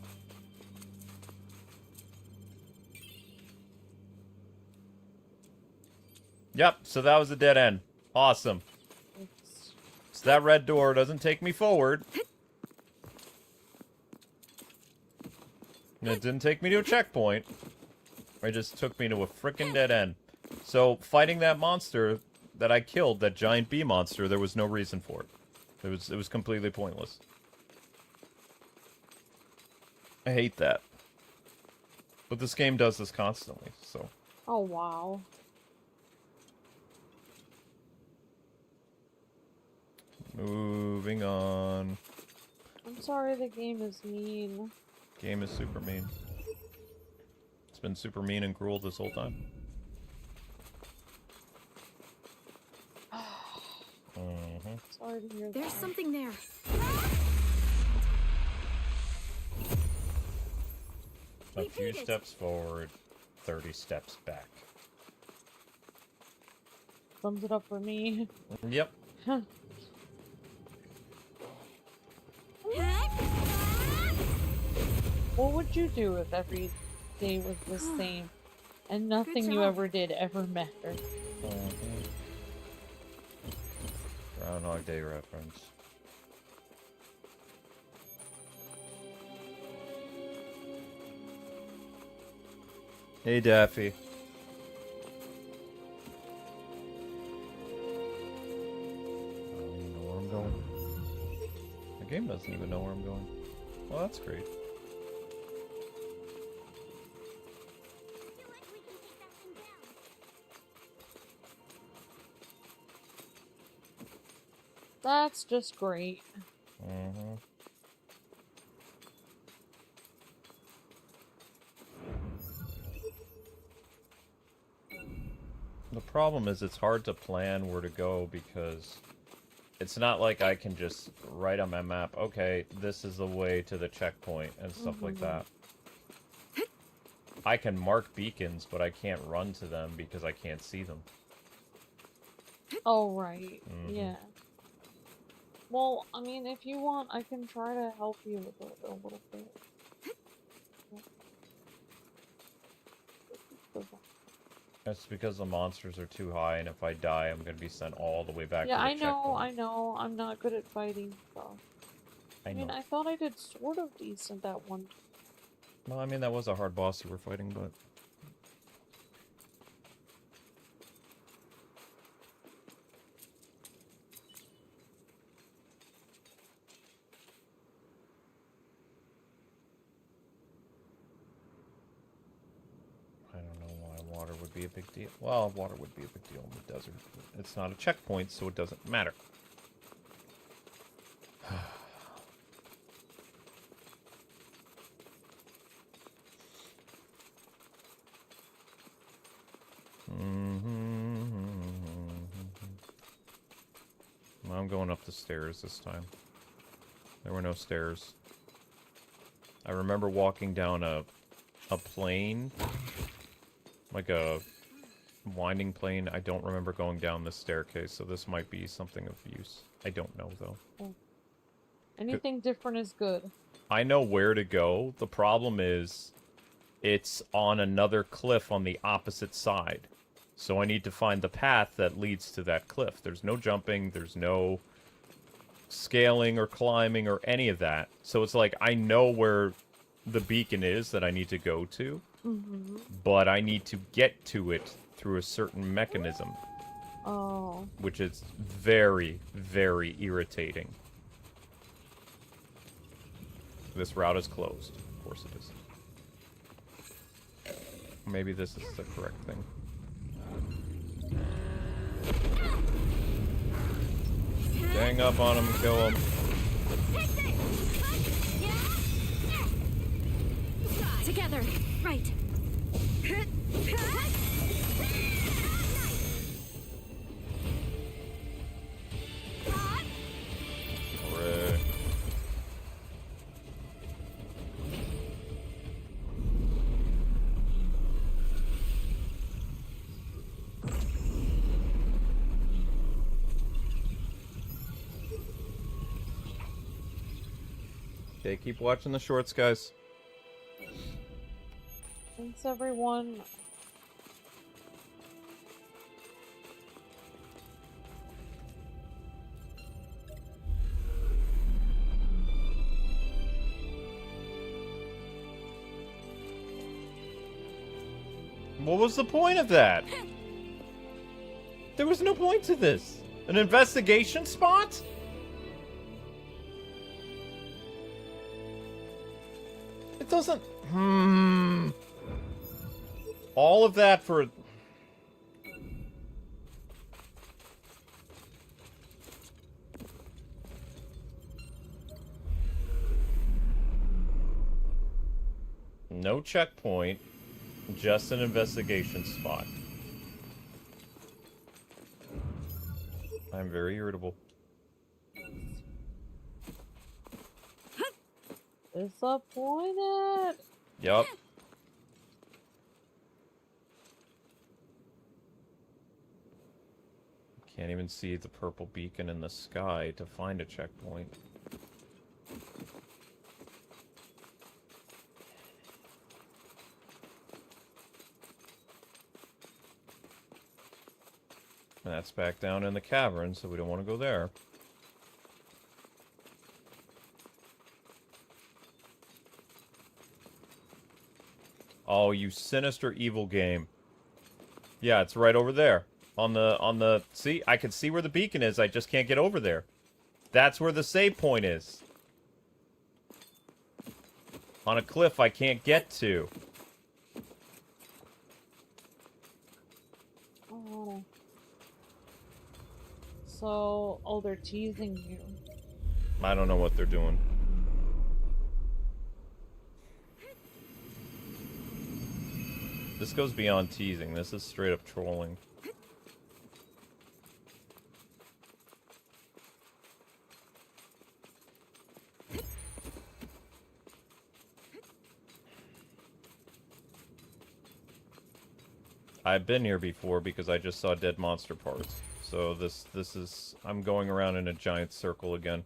S1: Yep, so that was a dead end. Awesome.
S2: It's...
S1: So that red door doesn't take me forward. And it didn't take me to a checkpoint. It just took me to a frickin' dead end. So, fighting that monster that I killed, that giant bee monster, there was no reason for it. It was completely pointless. I hate that. But this game does this constantly, so...
S2: Oh, wow.
S1: Moving on.
S2: I'm sorry the game is mean.
S1: Game is super mean. It's been super mean and cruel this whole time.
S2: Sorry to hear that.
S5: There's something there.
S1: A few steps forward, 30 steps back.
S2: Sums it up for me.
S1: Yep.
S2: What would you do if every day was the same and nothing you ever did ever mattered?
S1: Groundhog Day reference. Hey, Daffy. I don't even know where I'm going. The game doesn't even know where I'm going. Well, that's great.
S2: That's just great.
S1: The problem is it's hard to plan where to go because it's not like I can just write on my map, okay, this is the way to the checkpoint and stuff like that. I can mark beacons, but I can't run to them because I can't see them.
S2: Oh, right. Yeah. Well, I mean, if you want, I can try to help you with it a little bit.
S1: That's because the monsters are too high, and if I die, I'm gonna be sent all the way back
S2: Yeah,
S1: to the
S2: I know,
S1: checkpoint.
S2: I know. I'm not good at fighting, so. I mean,
S1: know.
S2: I thought I did sort of decent that one.
S1: Well, I mean, that was a hard boss you were fighting, but... I don't know why water would be a big deal. Well, water would be a big deal in the desert. It's not a checkpoint, so it doesn't matter. I'm going up the stairs this time. There were no stairs. I remember walking down a plane, like a winding plane. I don't remember going down this staircase, so this might be something of use. I don't know, though.
S2: Oh. Anything different is good.
S1: I know where to go. The problem is, it's on another cliff on the opposite side. So I need to find the path that leads to that cliff. There's no jumping, there's no scaling or climbing or any of that. So it's like, I know where the beacon is that I need to go to, but I need to get to it through a certain mechanism.
S2: Oh.
S1: Which is very, very irritating. This route is closed. Of course it is. Maybe this is the correct thing. Gang up on him and kill him.
S5: Together, right.
S1: Hooray. Okay, keep watching the shorts, guys.
S2: Thanks, everyone.
S1: What was the point of that? There was no point to this. An investigation spot? It doesn't... All of that for... No checkpoint, just an investigation spot. I'm very irritable.
S2: Disappointed.
S1: Yup. Can't even see the purple beacon in the sky to find a checkpoint. And that's back down in the cavern, so we don't want to go there. Oh, you sinister evil game. Yeah, it's right over there. On the... See? I can see where the beacon is, I just can't get over there. That's where the save point is. On a cliff I can't get to.
S2: Oh. So, oh, they're teasing you.
S1: I don't know what they're doing. This goes beyond teasing. This is straight up trolling. I've been here before because I just saw dead monster parts. So this is... I'm going around in a giant circle again.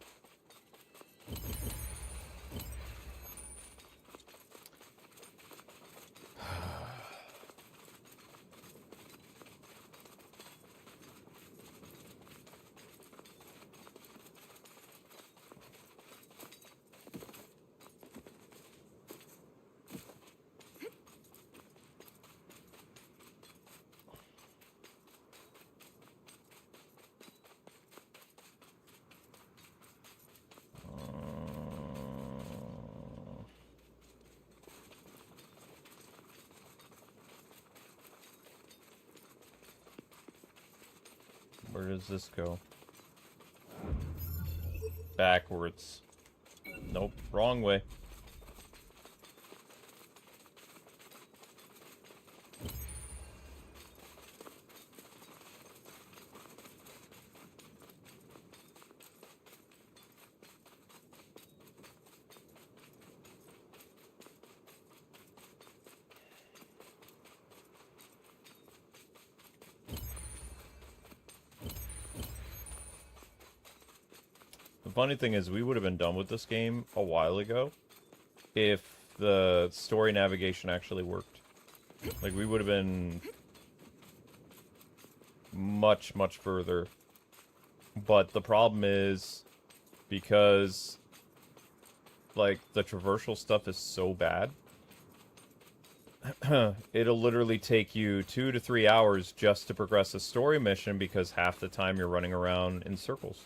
S1: Where does this go? Backwards. Nope, wrong way. The funny thing is, we would have been done with this game a while ago if the story navigation actually worked. Like, we would have been much, much further. But the problem is, because, like, the traversal stuff is so bad, it'll literally take you 2 to 3 hours just to progress a story mission because half the time you're running around in circles.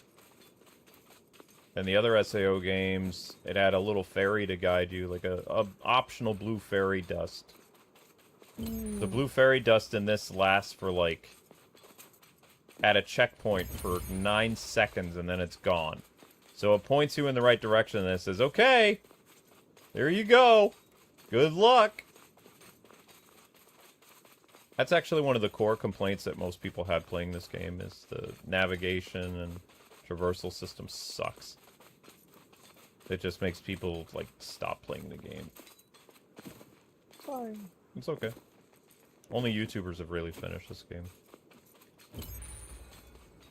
S1: And the other SAO games, it had a little fairy to guide you, like a optional blue fairy dust. The blue fairy dust in this lasts for, like, at a checkpoint for 9 seconds, and then it's gone. So it points you in the right direction, and it says, okay, there you go. Good luck. That's actually one of the core complaints that most people had playing this game, is the navigation and traversal system sucks. It just makes people, like, stop playing the game.
S2: Sorry.
S1: It's okay. Only YouTubers have really finished this game.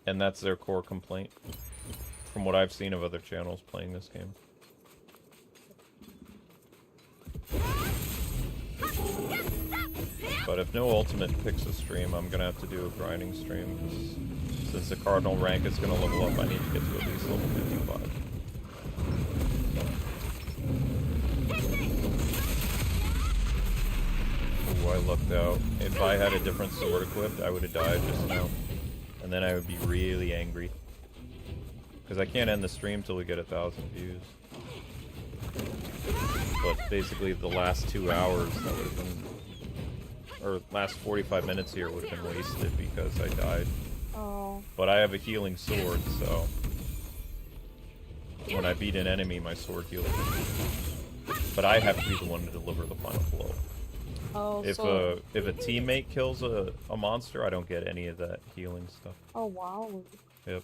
S1: And that's their core complaint, from what I've seen of other channels playing this game. But if no Ultimate picks a stream, I'm gonna have to do a grinding stream, because since the Cardinal rank is gonna level up, I need to get to at least level 55. I lucked out. If I had a different sword equipped, I would have died just now. And then I would be really angry. Because I can't end the stream till we get 1,000 views. But basically the last 2 hours, that would have been... or last 45 minutes here would have been wasted because I died.
S2: Oh.
S1: But I have a healing sword, so... when I beat an enemy, my sword heals me. But I have to be the one to deliver the final blow.
S2: Oh,
S1: If a teammate kills a monster, I don't get any of that healing stuff.
S2: Oh, wow.
S1: Yep.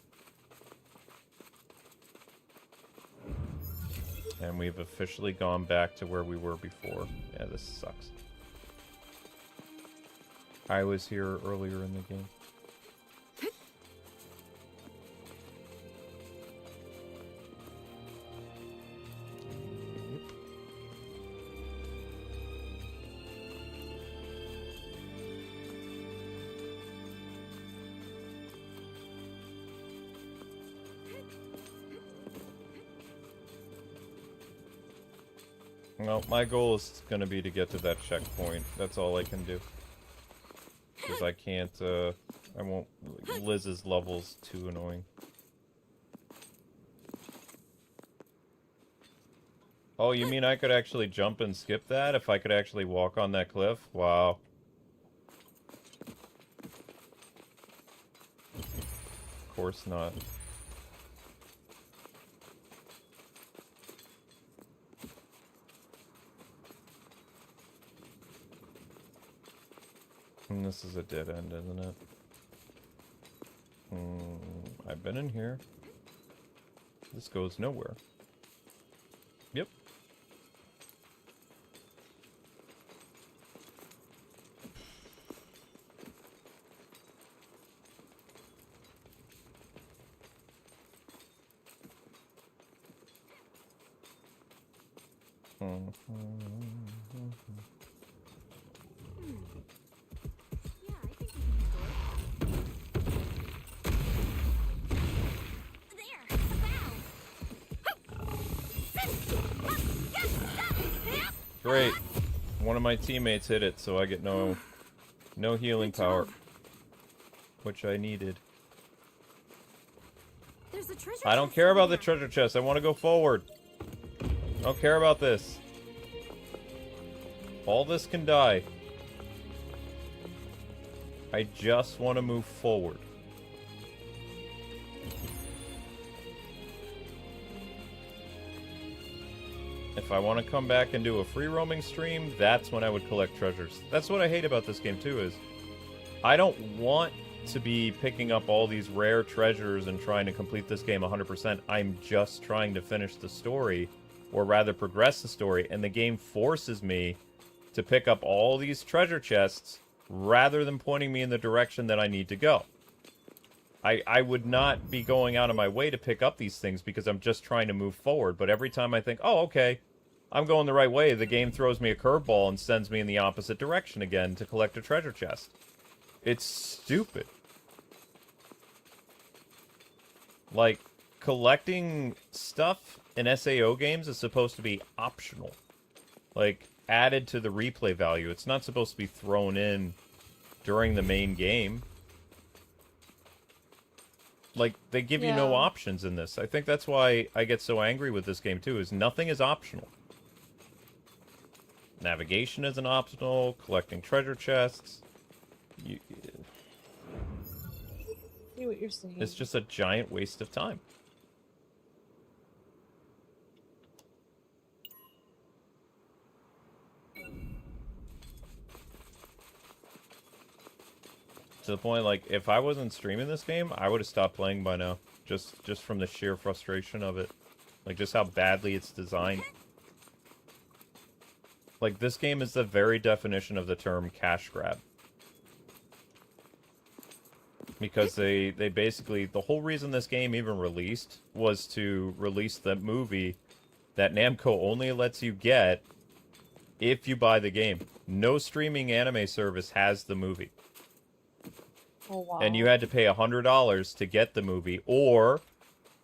S1: And we've officially gone back to where we were before. Yeah, this sucks. I was here earlier in the game. Well, my goal is going to be to get to that checkpoint. That's all I can do. Because I can't, I won't... Liz's level's too annoying. Oh, you mean I could actually jump and skip that if I could actually walk on that cliff? Wow. Of course not. And this is a dead end, isn't it? I've been in here. This goes nowhere. Yep. Great. One of my teammates hit it, so I get no healing power. Which I needed.
S9: There's a treasure
S1: I don't
S9: chest
S1: care
S9: over
S1: about the
S9: there.
S1: treasure chest. I want to go forward. I don't care about this. All this can die. I just want to move forward. If I want to come back and do a free roaming stream, that's when I would collect treasures. That's what I hate about this game too, is I don't want to be picking up all these rare treasures and trying to complete this game 100%. I'm just trying to finish the story, or rather progress the story, and the game forces me to pick up all these treasure chests rather than pointing me in the direction that I need to go. I would not be going out of my way to pick up these things because I'm just trying to move forward, but every time I think, oh, okay, I'm going the right way, the game throws me a curveball and sends me in the opposite direction again to collect a treasure chest. It's stupid. Like, collecting stuff in SAO games is supposed to be optional. Like, added to the replay value. It's not supposed to be thrown in during the main game. Like, they give you no options in this. I think that's why I get so angry with this game, too, is nothing is optional. Navigation isn't optional, collecting treasure chests.
S2: See what you're saying.
S1: It's just a giant waste of time. To the point, like, if I wasn't streaming this game, I would have stopped playing by now. Just from the sheer frustration of it. Like, just how badly it's designed. Like, this game is the very definition of the term cash grab. Because they basically... The whole reason this game even released was to release the movie that Namco only lets you get if you buy the game. No streaming anime service has the movie.
S2: Oh, wow.
S1: And you had to pay $100 to get the movie, or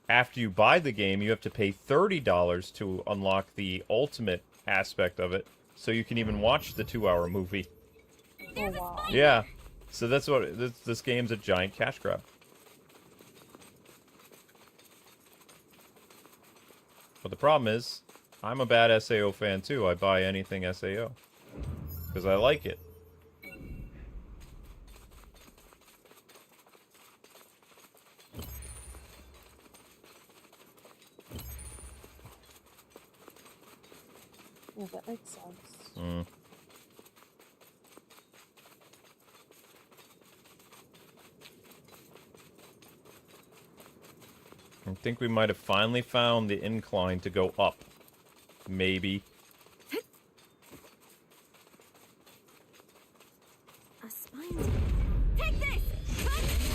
S1: after you buy the game, you have to pay $30 to unlock the ultimate aspect of it, so you can even watch the 2-hour movie.
S2: Oh wow.
S1: Yeah. So that's what this game's a giant cash grab. But the problem is, I'm a bad SAO fan too. I buy anything SAO because I like it.
S2: Yeah, that makes sense.
S1: Mm. I think we might have finally found the incline to go up. Maybe.
S5: A spine.
S9: Take this!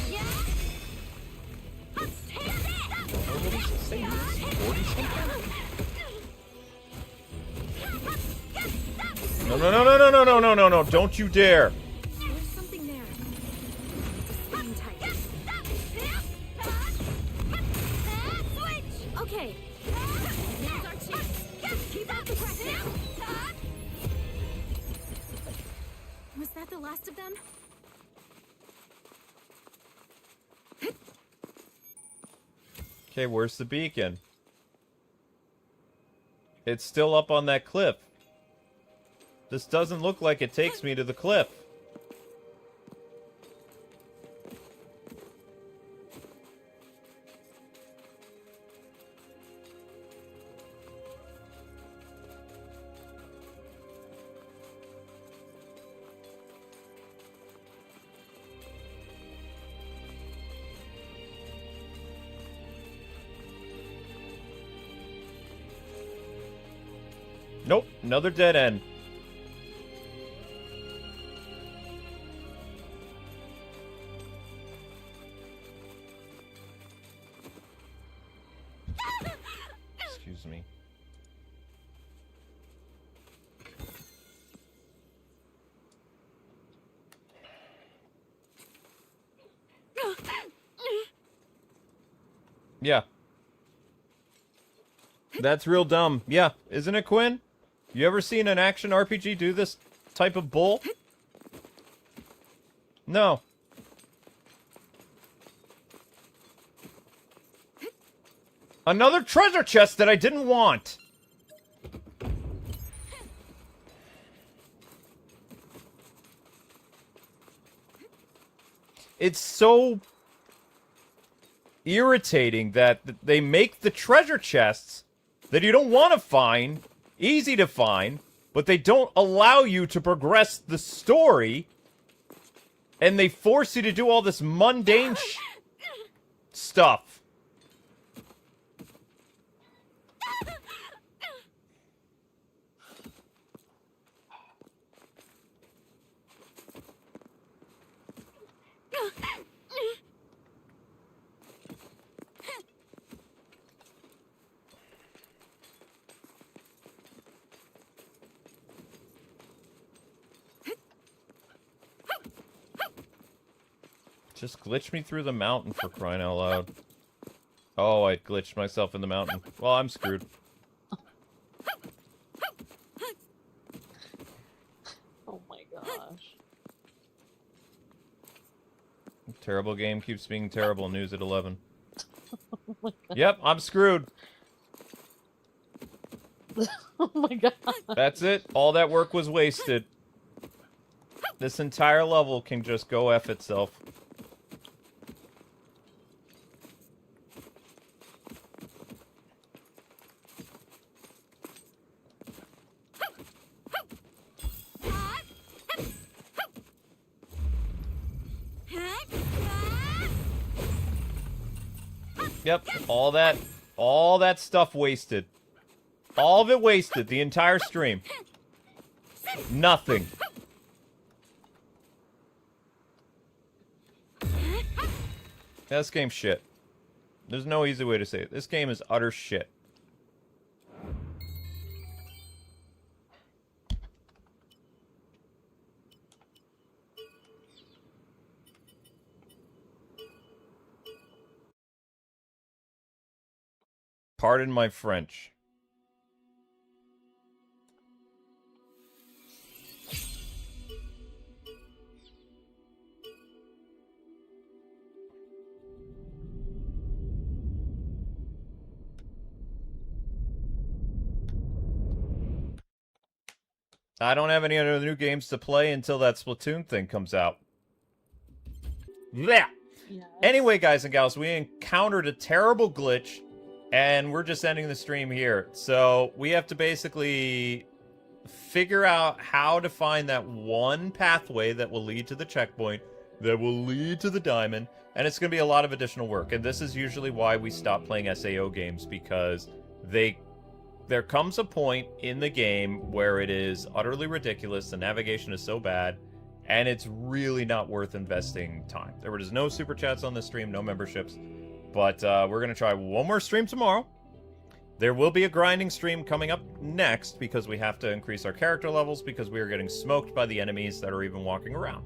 S9: Yeah!
S1: What does it say? 40 something? No, don't you dare!
S5: There's something there. It's a spine type. Okay. Now's our chance. Keep up the pressure. Was that the last of them?
S1: Okay, where's the beacon? It's still up on that cliff. This doesn't look like it takes me to the cliff. Nope, another dead end. Excuse me. Yeah. That's real dumb. Yeah, isn't it, Quinn? You ever seen an action RPG do this type of bull? No. Another treasure chest that I didn't want! It's so irritating that they make the treasure chests that you don't want to find easy to find, but they don't allow you to progress the story, and they force you to do all this mundane stuff. Just glitch me through the mountain, for crying out loud. Oh, I glitched myself in the mountain. Well, I'm screwed.
S2: Oh my gosh.
S1: Terrible game keeps being terrible. News at 11.
S2: Oh my god.
S1: Yep, I'm screwed.
S2: Oh my god.
S1: That's it. All that work was wasted. This entire level can just go F itself. Yep, all that stuff wasted. All of it wasted, the entire stream. Nothing. Yeah, this game's shit. There's no easy way to say it. This game is utter shit. Pardon my French. I don't have any other new games to play until that Splatoon thing comes out. Yeah.
S2: Yes.
S1: Anyway, guys and gals, we encountered a terrible glitch, and we're just ending the stream here. So we have to basically figure out how to find that one pathway that will lead to the checkpoint, that will lead to the diamond, and it's going to be a lot of additional work. And this is usually why we stop playing SAO games, because there comes a point in the game where it is utterly ridiculous, the navigation is so bad, and it's really not worth investing time. There was no super chats on this stream, no memberships, but we're going to try one more stream tomorrow. There will be a grinding stream coming up next, because we have to increase our character levels, because we are getting smoked by the enemies that are even walking around.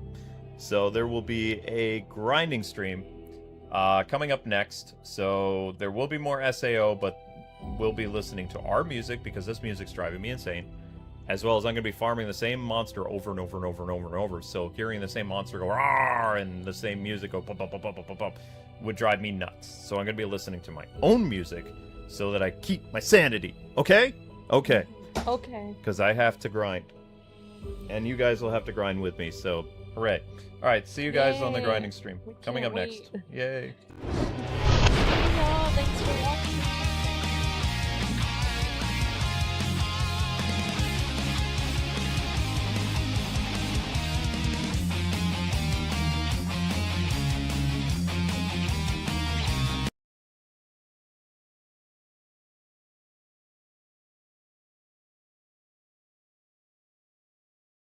S1: So there will be a grinding stream coming up next. So there will be more SAO, but we'll be listening to our music, because this music's driving me insane. As well as I'm going to be farming the same monster over and over and over and over and over. So hearing the same monster go "Rawr!" and the same music go "Pop, pop, pop, pop, pop, pop" would drive me nuts. So I'm going to be listening to my own music so that I keep my sanity. Okay? Okay.
S2: Okay.
S1: Because I have to grind. And you guys will have to grind with me, so hooray. Alright, see you guys on the
S2: Yay.
S1: grinding stream.
S2: We
S1: Coming
S2: can't
S1: up next.
S2: wait.
S1: Yay.
S2: Bye, y'all. Thanks for watching.